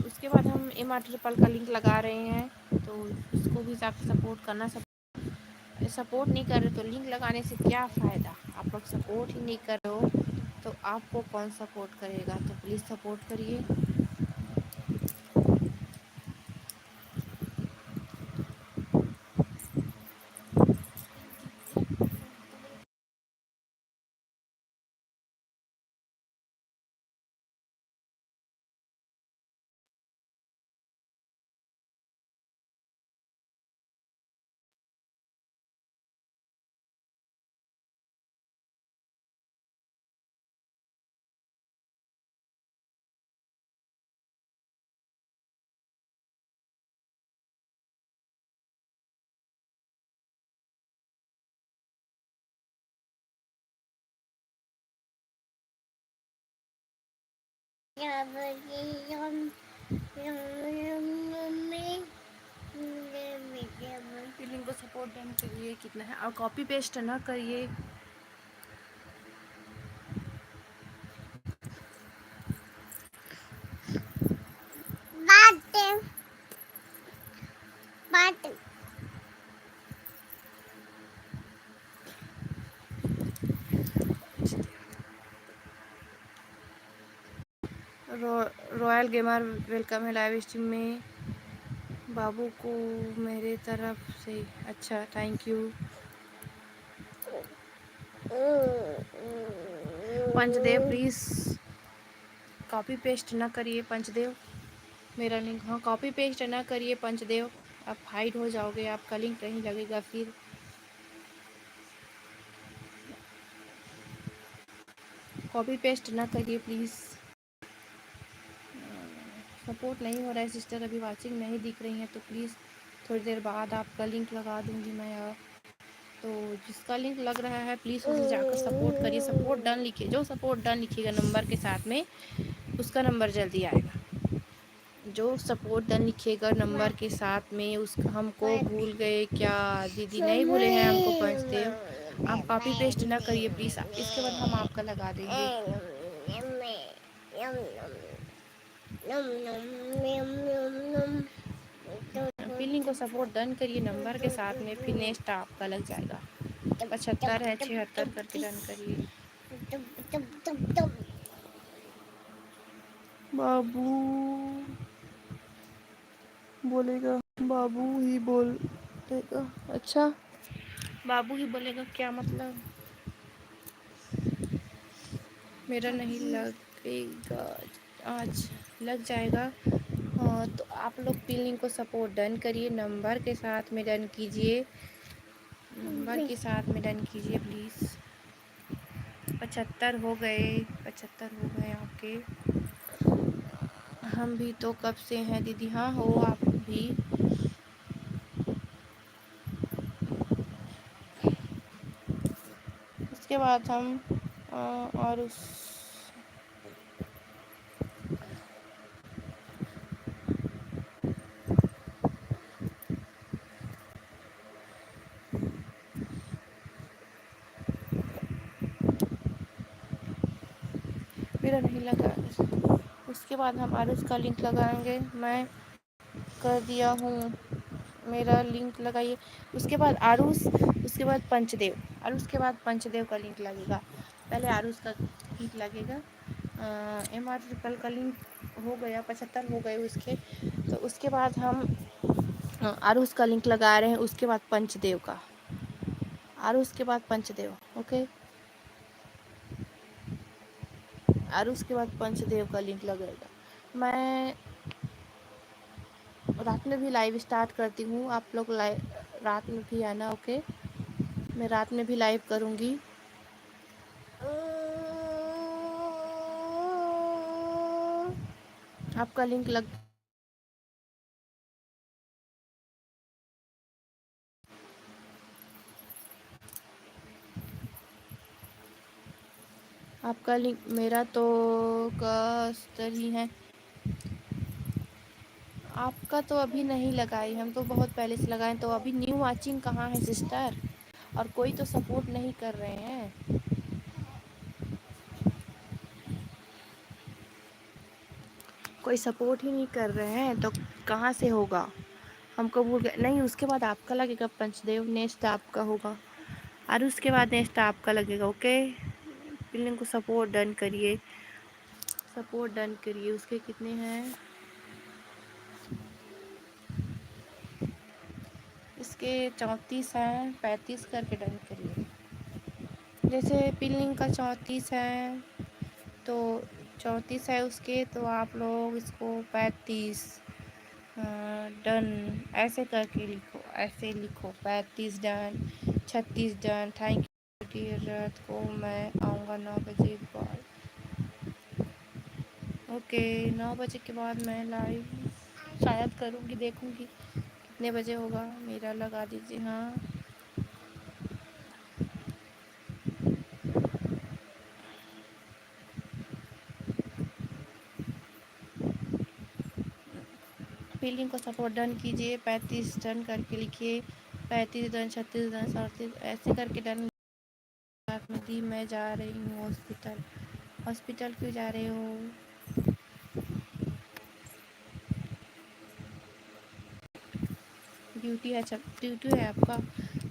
उसके बाद हम MR ट्रिपल का लिंक लगा रहे हैं, तो उसको भी जाकर सपोर्ट करना। सपोर्ट नहीं कर रहे तो लिंक लगाने से क्या फ़ायदा? आप लोग सपोर्ट ही नहीं कर रहे हो तो आपको कौन सपोर्ट करेगा? तो प्लीज़ सपोर्ट करिए। लिंक को सपोर्ट डन करिए, कितना है, और कॉपी पेस्ट ना करिए। रॉयल गेमर वेलकम है लाइव स्ट्रीम में। बाबू को मेरे तरफ से अच्छा thank you. Panchdev please copy paste ना करिए पंचदेव, मेरा लिंक। हाँ कॉपी पेस्ट ना करिए पंचदेव, आप हाइड हो जाओगे, आपका लिंक नहीं लगेगा फिर। कॉपी पेस्ट ना करिए प्लीज़। सपोर्ट नहीं हो रहा है सिस्टर, अभी वाचिंग नहीं दिख रही हैं तो प्लीज़ थोड़ी देर बाद आपका लिंक लगा दूँगी मैं। तो जिसका लिंक लग रहा है प्लीज़ उसे जाकर सपोर्ट करिए। सपोर्ट डन लिखिए, जो सपोर्ट डन लिखिएगा नंबर के साथ में उसका नंबर जल्दी आएगा। जो सपोर्ट डन लिखिएगा नंबर के साथ में उसका। हमको भूल गए क्या दीदी? नहीं भूले हैं, हमको पंचदेव। आप कॉपी पेस्ट ना करिए प्लीज़, इसके बाद हम आपका लगा देंगे। फिलिंग को सपोर्ट डन करिए नंबर के साथ में, फिर नेक्स्ट आपका लग जाएगा। 75 है, 76 करके डन करिए। बाबू बोलेगा, बाबू ही बोलेगा। अच्छा बाबू ही बोलेगा क्या मतलब? मेरा नहीं लगेगा, आज लग जाएगा। हाँ तो आप लोग पिलिंग को सपोर्ट डन करिए, नंबर के साथ में डन कीजिए, नंबर के साथ में डन कीजिए प्लीज़। 75 हो गए, 75 हो गए आपके। हम भी तो कब से हैं दीदी। हाँ हो आप भी। उसके बाद हम और उस मेरा नहीं लगा। उसके बाद हम आरुष का लिंक लगाएंगे। मैं कर दिया हूँ, मेरा लिंक लगाइए। उसके बाद आरुष, उसके बाद पंचदेव, आरुष के बाद पंचदेव का लिंक लगेगा। पहले आरुष का लिंक लगेगा। MR ट्रिपल का लिंक हो गया, 75 हो गए उसके। तो उसके बाद हम आरुष का लिंक लगा रहे हैं। उसके बाद पंचदेव का, आरुष के बाद पंचदेव। ओके, आरुष के बाद पंचदेव का लिंक लगेगा। मैं रात में भी लाइव स्टार्ट करती हूँ, आप लोग लाइव रात में भी आना। ओके, मैं रात में भी लाइव करूँगी। आपका लिंक लग आपका लिंक, मेरा तो कस्तर ही है। आपका तो अभी नहीं लगाई, हम तो बहुत पहले से लगाए। तो अभी न्यू वाचिंग कहाँ है सिस्टर? और कोई तो सपोर्ट नहीं कर रहे हैं। कोई सपोर्ट ही नहीं कर रहे हैं तो कहाँ से होगा? हमको भूल गए। नहीं, उसके बाद आपका लगेगा पंचदेव, नेक्स्ट आपका होगा। और उसके बाद नेक्स्ट आपका लगेगा। ओके, बिल्डिंग को सपोर्ट डन करिए, सपोर्ट डन करिए। उसके कितने हैं? इसके 34 हैं, 35 करके डन करिए। जैसे पिन का 34 है तो 34 है उसके, तो आप लोग इसको 35 डन ऐसे करके लिखो, ऐसे लिखो 35 डन, 36 डन। Thank you. रात को मैं आऊँगा 9 बजे बाद। ओके, 9 बजे के बाद मैं लाइव शायद करूँगी, देखूँगी कितने बजे होगा। मेरा लगा दीजिए। हाँ, फील्डिंग को सपोर्ट डन कीजिए। 35 डन करके लिखिए। 35 डन, 36 डन, 37 ऐसे करके डन। में दी मैं जा रही हूँ हॉस्पिटल। हॉस्पिटल क्यों जा रहे हो? ड्यूटी है, चल ड्यूटी है आपका।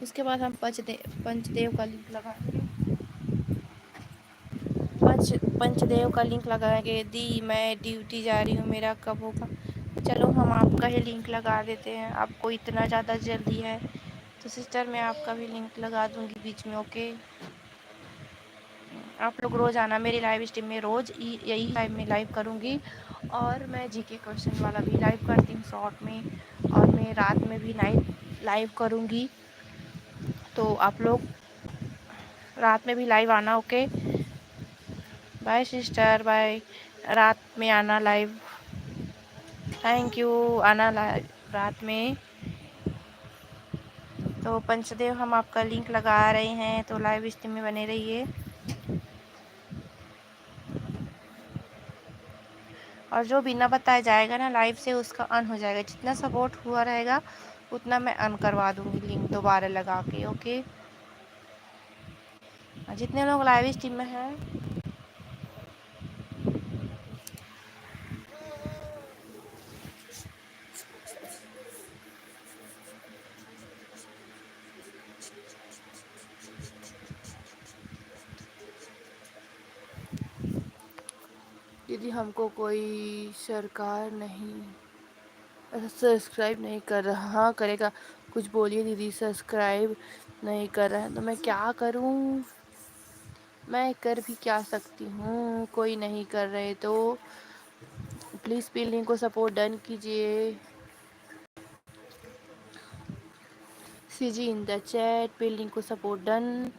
उसके बाद हम पंचदेव का लिंक लगाएंगे। पंचदेव का लिंक लगाएंगे। दी मैं ड्यूटी जा रही हूँ, मेरा कब होगा? चलो हम आपका ही लिंक लगा देते हैं, आपको इतना ज़्यादा जल्दी है तो सिस्टर मैं आपका भी लिंक लगा दूँगी बीच में। ओके, आप लोग रोज़ आना मेरी लाइव स्ट्रीम में। रोज़ यही लाइव में लाइव करूँगी। और मैं जीके क्वेश्चन वाला भी लाइव करती हूँ शॉर्ट में, और मैं रात में भी लाइव करूँगी। तो आप लोग रात में भी लाइव आना। Okay, bye sister, bye. रात में आना लाइव। थैंक यू, आना लाइव रात में। तो पंचदेव हम आपका लिंक लगा रहे हैं, तो लाइव स्ट्रीम में बने रहिए। और जो बिना बताया जाएगा ना लाइव से, उसका अन हो जाएगा। जितना सपोर्ट हुआ रहेगा उतना मैं अन करवा दूँगी लिंक दोबारा लगा के। ओके, जितने लोग लाइव स्ट्रीम में हैं दीदी, हमको कोई सरकार नहीं सब्सक्राइब नहीं कर रहा। हाँ करेगा, कुछ बोलिए दीदी। सब्सक्राइब नहीं कर रहा है तो मैं क्या करूँ? मैं कर भी क्या सकती हूँ? कोई नहीं कर रहे तो प्लीज़ लिंक को सपोर्ट डन कीजिए। CG in the chat, link को support done.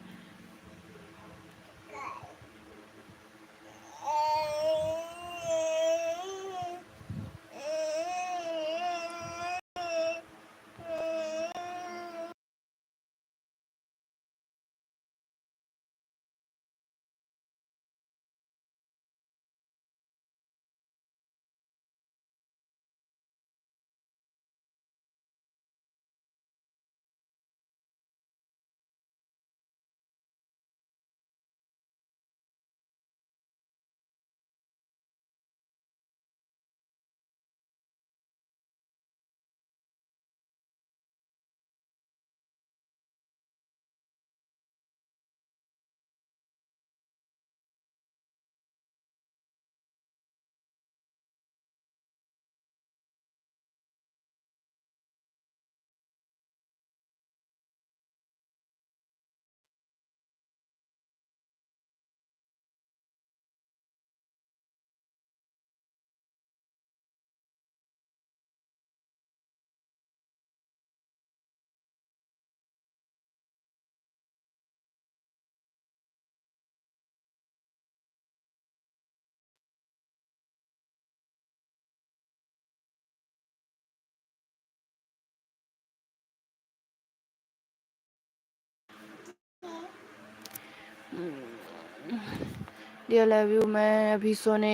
Dear love you. मैं अभी सोने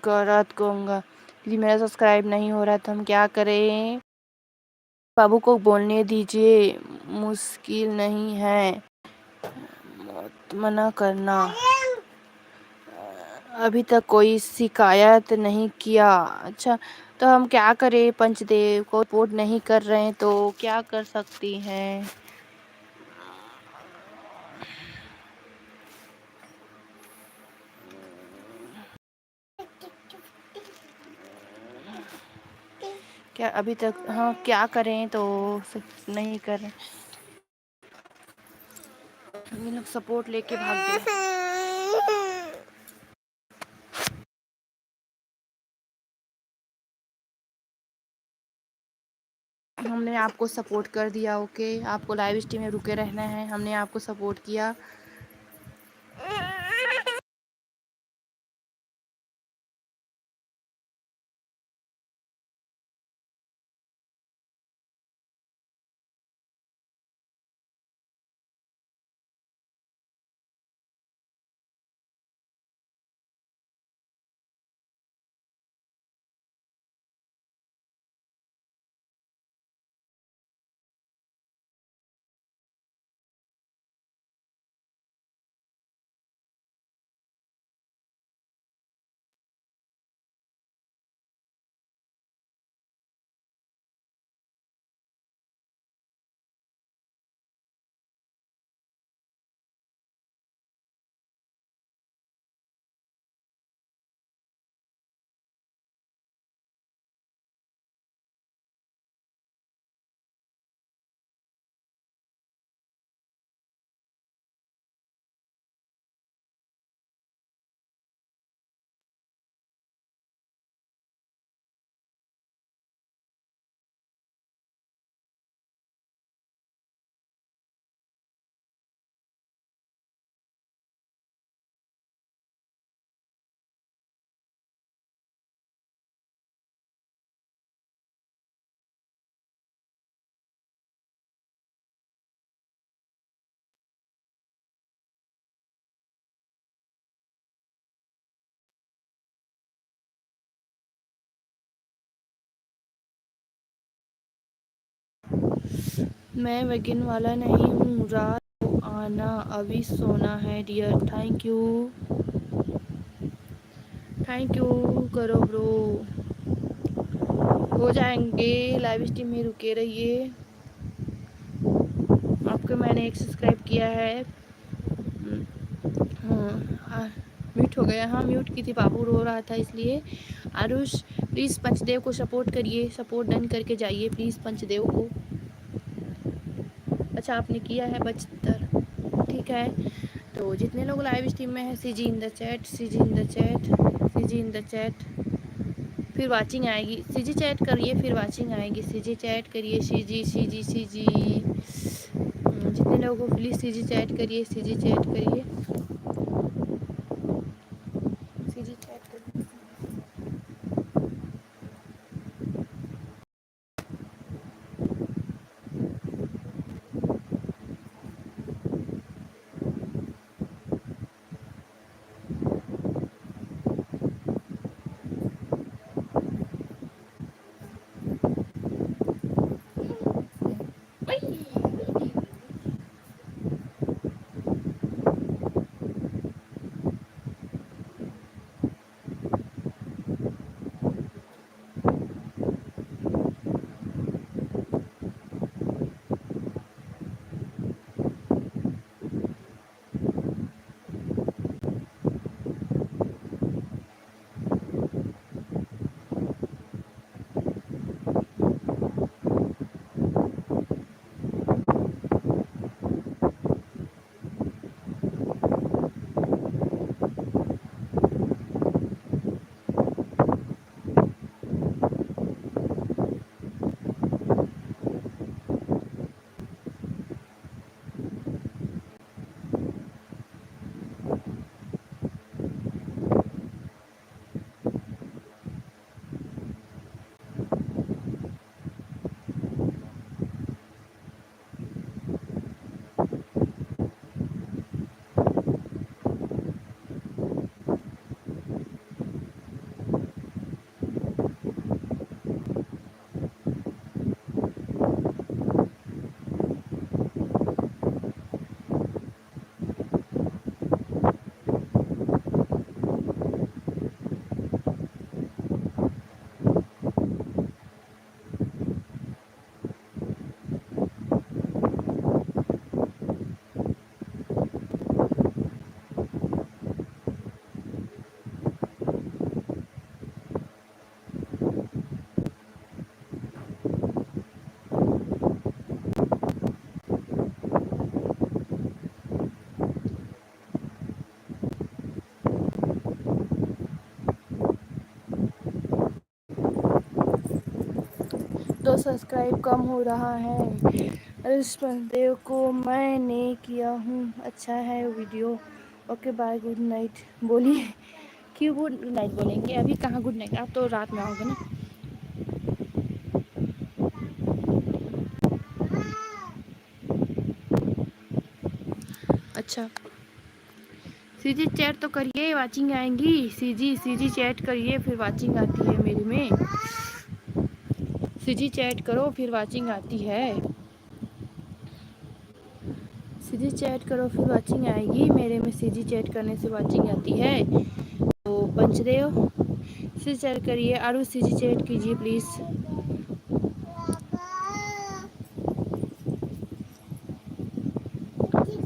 का रात को आऊँगा। प्लीज़ मेरा सब्सक्राइब नहीं हो रहा तो हम क्या करें? बाबू को बोलने दीजिए, मुश्किल नहीं है, मत मना करना। अभी तक कोई शिकायत नहीं किया। अच्छा, तो हम क्या करें? पंचदेव को रिपोर्ट नहीं कर रहे हैं तो क्या कर सकती हैं? क्या अभी तक हाँ क्या करें तो नहीं कर रहे। ये लोग सपोर्ट लेके भाग गए। हमने आपको सपोर्ट कर दिया। ओके, आपको लाइव स्ट्रीम में रुके रहना है। हमने आपको सपोर्ट किया। मैं वेगिन वाला नहीं हूँ। रात को आना, अभी सोना है डियर। थैंक यू करो ब्रो। हो जाएंगे। लाइव स्ट्रीम में रुके रहिए। आपको मैंने एक सब्सक्राइब किया है। हाँ, म्यूट हो गया। हाँ, म्यूट की थी, बाबू रो रहा था इसलिए। आरुष प्लीज़ पंचदेव को सपोर्ट करिए। सपोर्ट डन करके जाइए प्लीज़ पंचदेव को। अच्छा, आपने किया है 75। ठीक है, तो जितने लोग लाइव स्ट्रीम में हैं, CG in the chat, CG in the chat, CG in the chat. फिर वाचिंग आएगी। सीजी चैट करिए, फिर वाचिंग आएगी। सीजी चैट करिए। CG CG CG. जितने लोगों को प्लीज़ सीजी चैट करिए, सीजी चैट करिए, सीजी चैट करिए। सब्सक्राइब कम हो रहा है। इस बंदे को मैंने किया हूँ। अच्छा है video. Okay bye, good night. बोलिए क्यों गुड नाइट बोलेंगे? अभी कहाँ गुड नाइट, आप तो रात में आओगे ना। अच्छा सीजी चैट तो करिए, वाचिंग आएंगी। सीजी चैट करिए, फिर वाचिंग आती है मेरे में। सीजी चैट करो फिर वाचिंग आती है। सीजी चैट करो फिर वाचिंग आएगी मेरे में। सीजी चैट करने से वाचिंग आती है। तो पंच रहे हो, सीजी चैट करिए। आरू सीजी चैट कीजिए प्लीज़।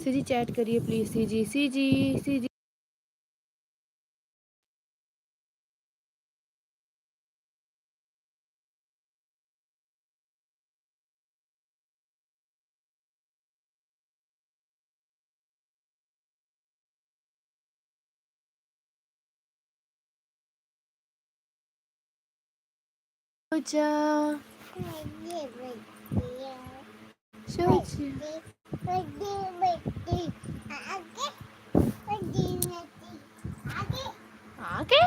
सीजी चैट करिए प्लीज़। CG CG CG. सोचा सोच आगे।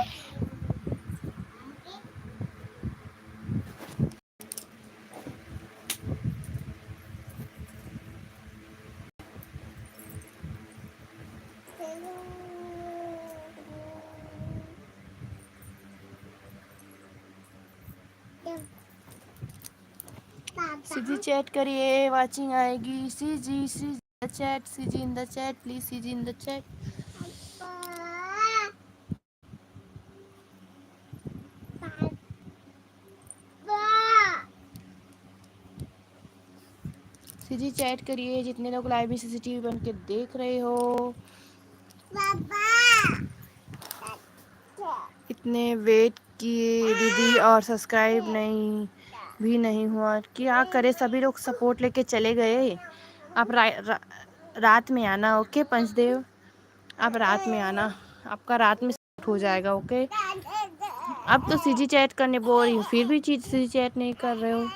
सीजी चैट करिए, वाचिंग आएगी। CG CG the chat, CG in the chat please, CG in the chat. CG chat करिए जितने लोग लाइव में सीसीटीवी बन के देख रहे हो। इतने वेट किए दीदी और सब्सक्राइब नहीं भी नहीं हुआ। क्या करे, सभी लोग सपोर्ट लेके चले गए। आप रात में आना। ओके पंचदेव, आप रात में आना, आपका रात में सेट हो जाएगा। ओके अब तो सीजी चैट करने बोल रही हूँ, फिर भी चीज सीजी चैट नहीं कर रहे हो।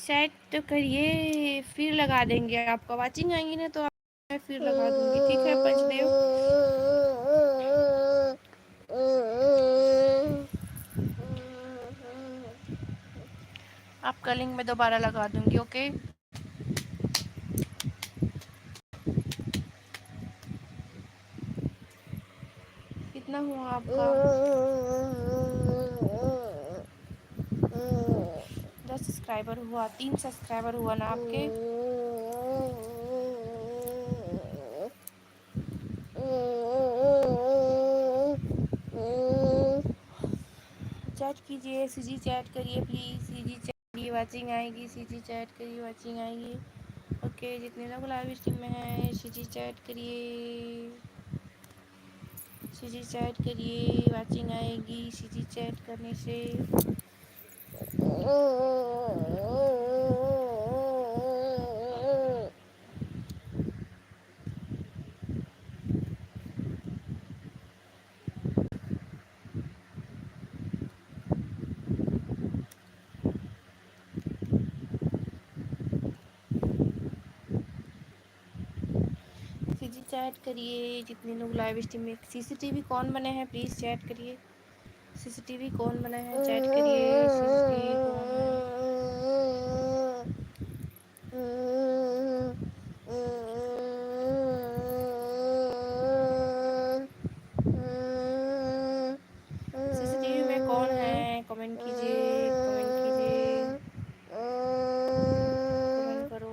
चैट तो करिए, फिर लगा देंगे। आपका वाचिंग आएंगी ना तो मैं फिर लगा दूंगी। ठीक है पंचदेव। आपका लिंक मैं दोबारा लगा दूंगी। ओके कितना हुआ आपका? 10 सब्सक्राइबर हुआ, 3 सब्सक्राइबर हुआ ना आपके? चैट कीजिए, सीजी चैट करिए प्लीज़। सीजी चैट करिए, वाचिंग आएगी। सीजी चैट करिए, वाचिंग आएगी। ओके जितने लोग लाइव स्ट्रीम में हैं सीजी चैट करिए। सीजी चैट करिए, वाचिंग आएगी सीजी चैट करने से। सीजी चैट करिए जितने लोग लाइव स्ट्रीम में। सीसीटीवी कौन बने हैं प्लीज़ चैट करिए। सीसीटीवी कौन बना है चैट करिए। सीसीटीवी कौन है? सीसीटीवी में कौन है? कमेंट कीजिए, कमेंट कीजिए, कमेंट करो।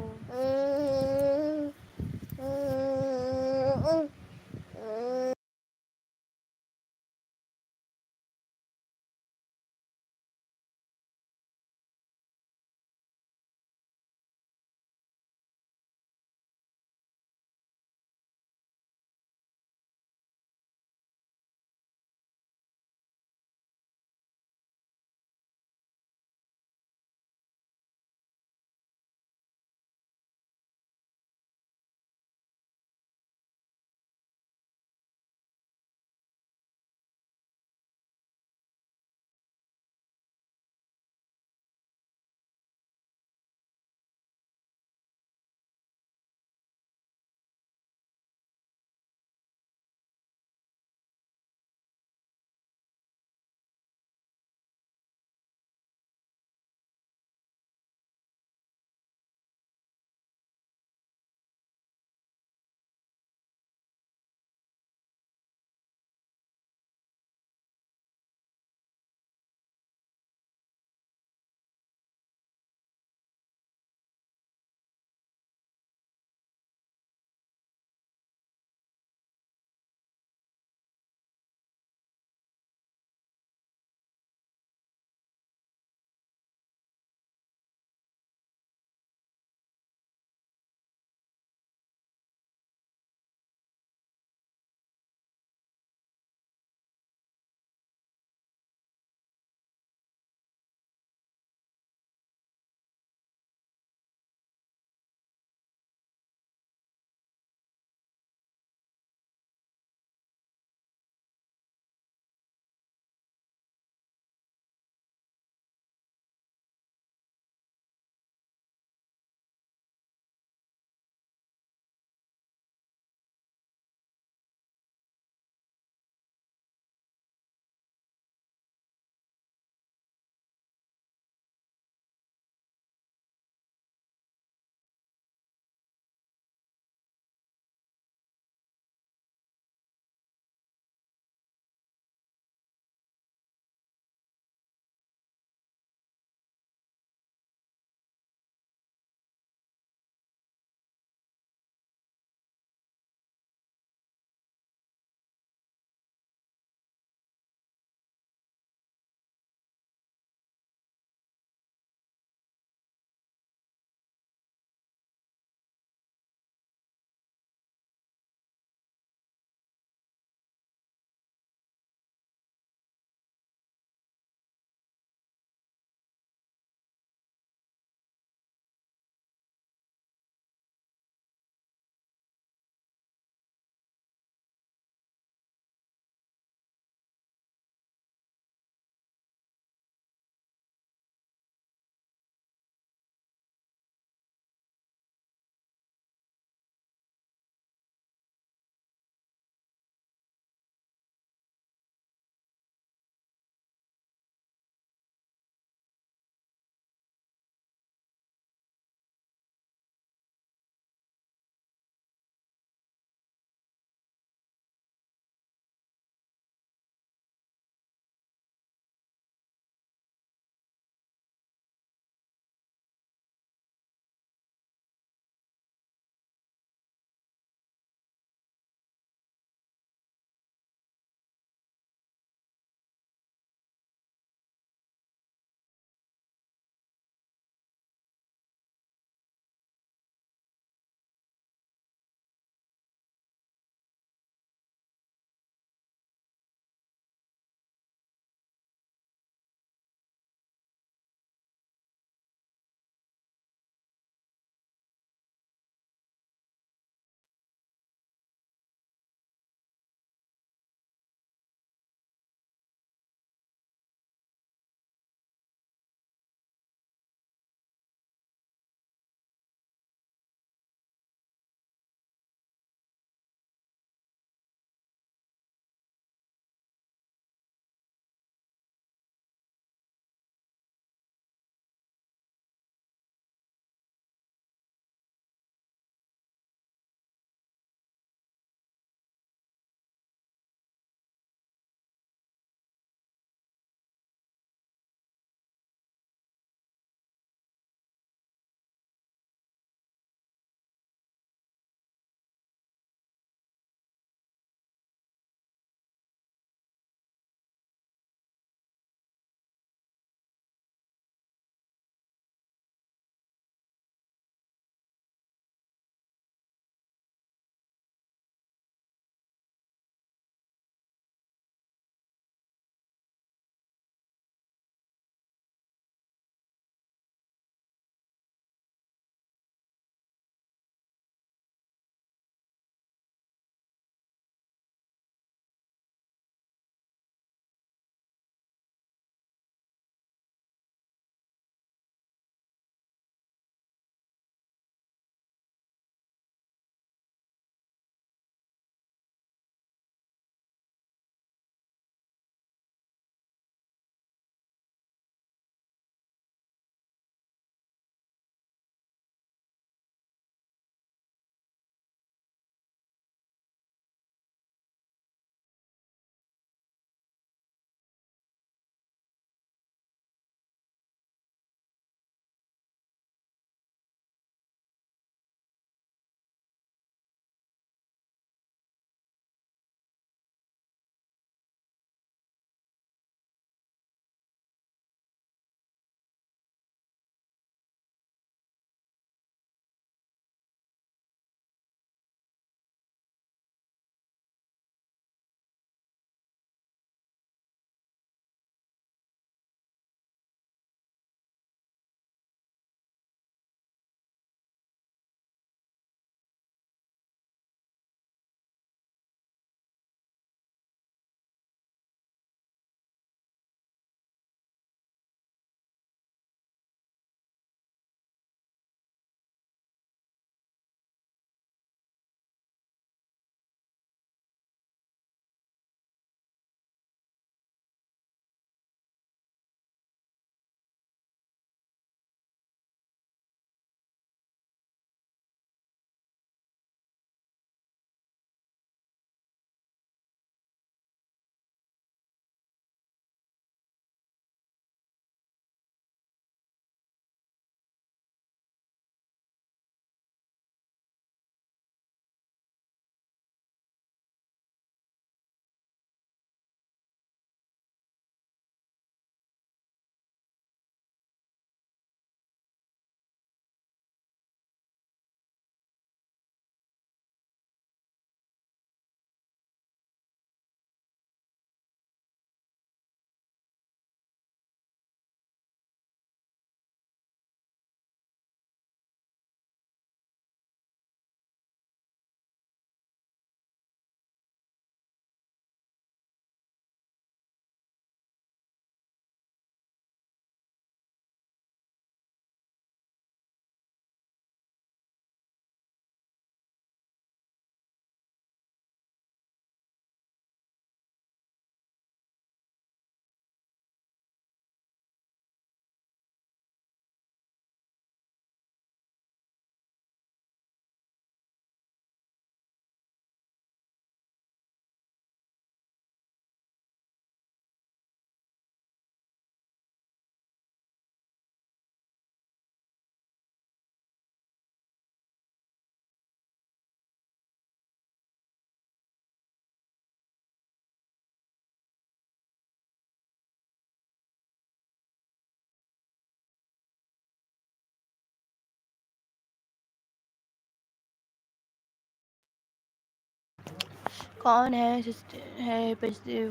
कौन है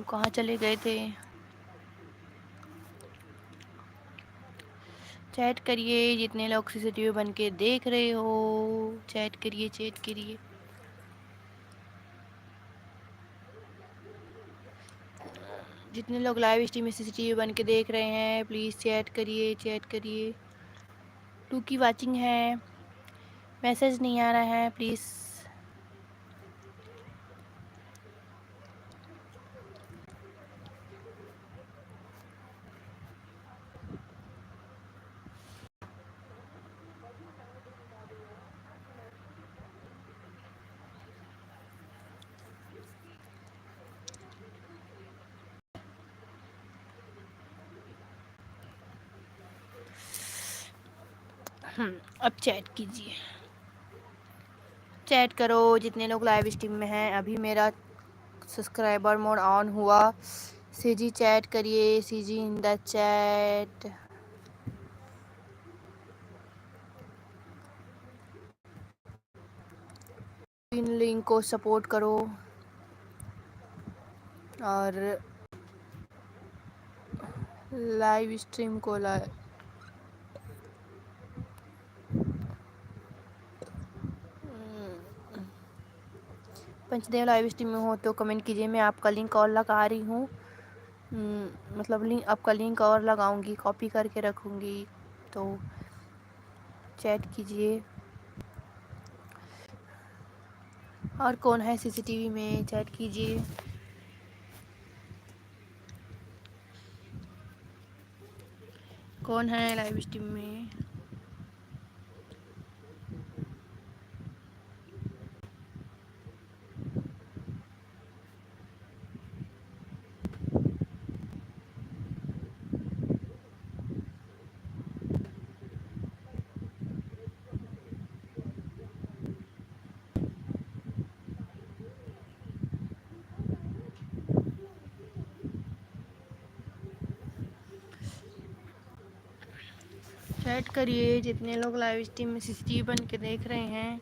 कहाँ चले गए थे? चैट करिए जितने लोग सीसीटीवी बन के देख रहे हो, चैट करिए चैट करिए। जितने लोग लाइव स्ट्रीम में सीसीटीवी बन के देख रहे हैं प्लीज़ चैट करिए चैट करिए। टू की वाचिंग है, मैसेज नहीं आ रहा है प्लीज़। अब चैट कीजिए, चैट करो जितने लोग लाइव स्ट्रीम में हैं। अभी मेरा सब्सक्राइबर मोड ऑन हुआ। सीजी चैट करिए, CG in the chat. In link को सपोर्ट करो और लाइव स्ट्रीम को पंचदेव लाइव स्ट्रीम में हो तो कमेंट कीजिए। मैं आपका लिंक और लगा रही हूँ, मतलब लिंक आपका लिंक और लगाऊंगी, कॉपी करके रखूँगी, तो चैट कीजिए। और कौन है सीसीटीवी में, चैट कीजिए। कौन है लाइव स्ट्रीम में? चैट करिए जितने लोग लाइव स्ट्रीम में सीसीटीवी बन के देख रहे हैं।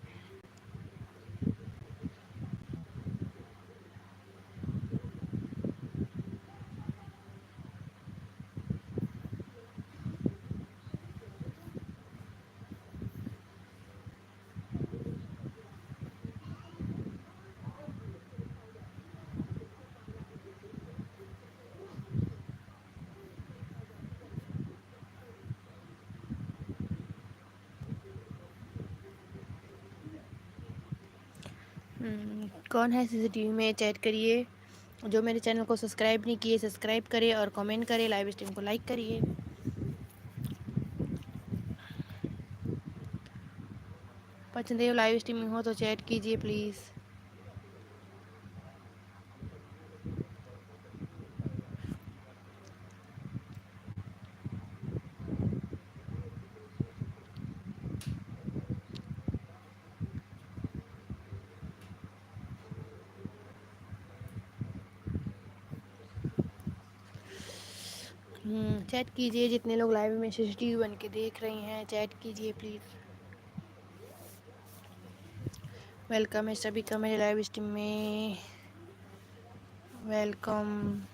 कौन है सीसीटीवी में, चैट करिए। जो मेरे चैनल को सब्सक्राइब नहीं किए सब्सक्राइब करिए और कमेंट करिए, लाइव स्ट्रीम को लाइक करिए। पंचदेव लाइव स्ट्रीमिंग हो तो चैट कीजिए प्लीज़। चैट कीजिए जितने लोग लाइव में सीसीटीवी बन के देख रहे हैं, चैट कीजिए प्लीज़। वेलकम है सभी का मेरे लाइव स्ट्रीम में, वेलकम।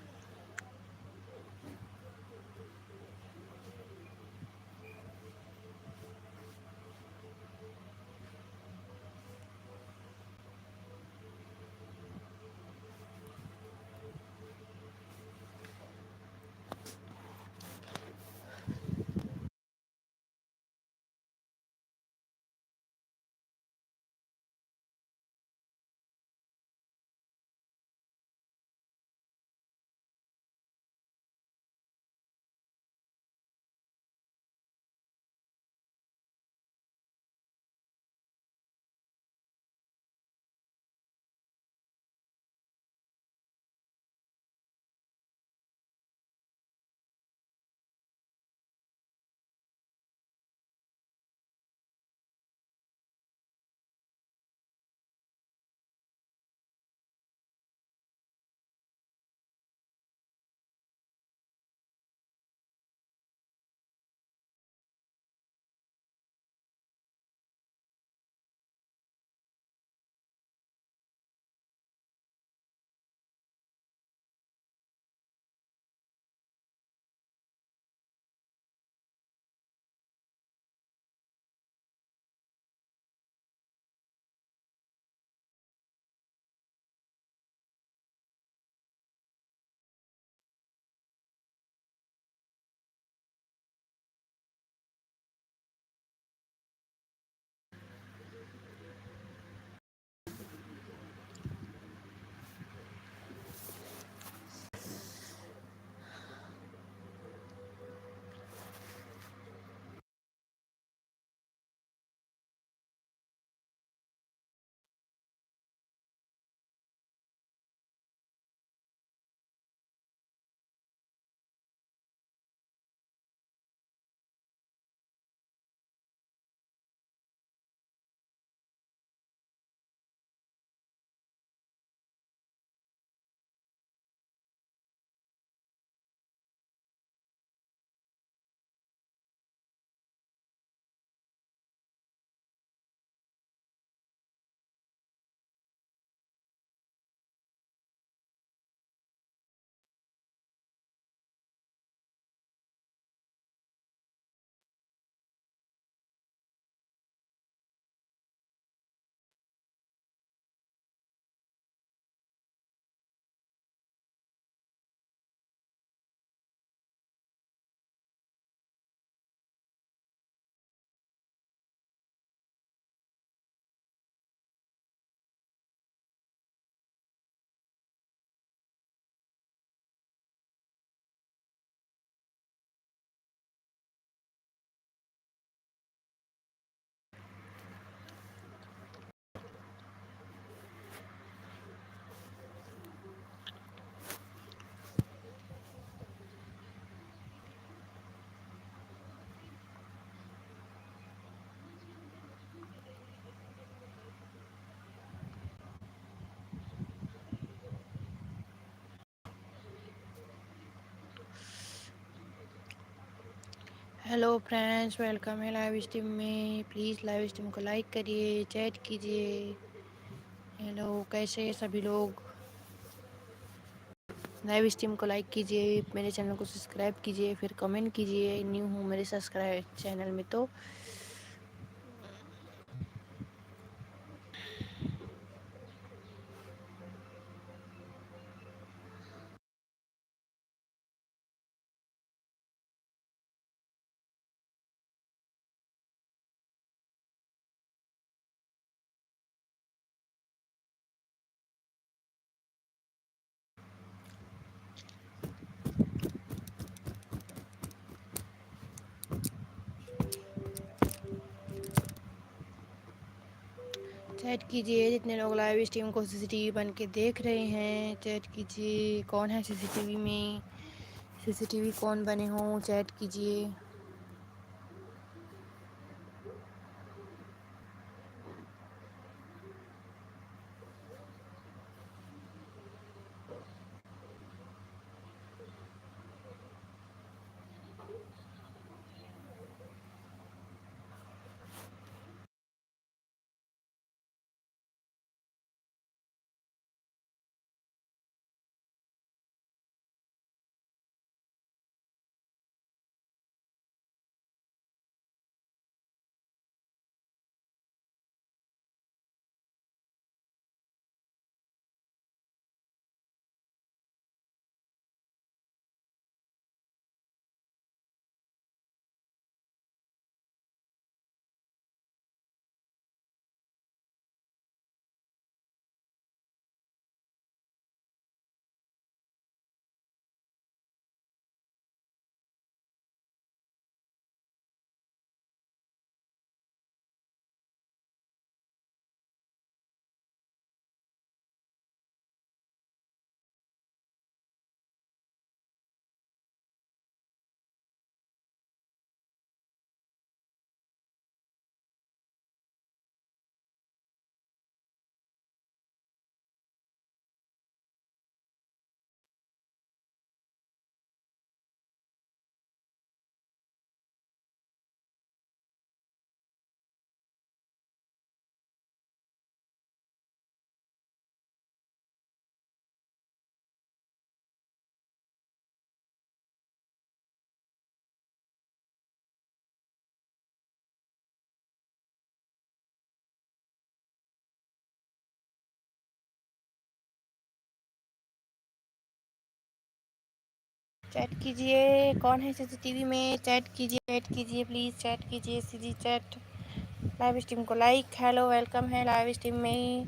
हेलो फ्रेंड्स, वेलकम है लाइव स्ट्रीम में। प्लीज़ लाइव स्ट्रीम को लाइक करिए, चैट कीजिए। हेलो, कैसे हैं सभी लोग? लाइव स्ट्रीम को लाइक कीजिए, मेरे चैनल को सब्सक्राइब कीजिए, फिर कमेंट कीजिए। न्यू हूँ मेरे सब्सक्राइब चैनल में तो। चैट कीजिए जितने लोग लाइव स्ट्रीम को सीसीटीवी बन के देख रहे हैं। चैट कीजिए, कौन है सीसीटीवी में? सीसीटीवी कौन बने हो? चैट कीजिए। चैट कीजिए, कौन है सीसीटीवी में? चैट कीजिए, चैट कीजिए, प्लीज़ चैट कीजिए, सीधी चैट। लाइव स्ट्रीम को लाइक। हेलो, वेलकम है लाइव स्ट्रीम में।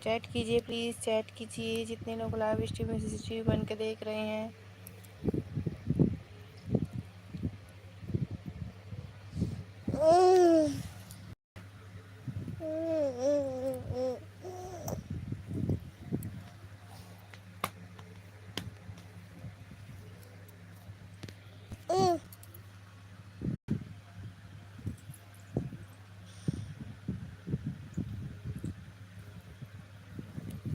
चैट कीजिए, प्लीज़ चैट कीजिए जितने लोग लाइव स्ट्रीम में सीसीटीवी बन के देख रहे हैं।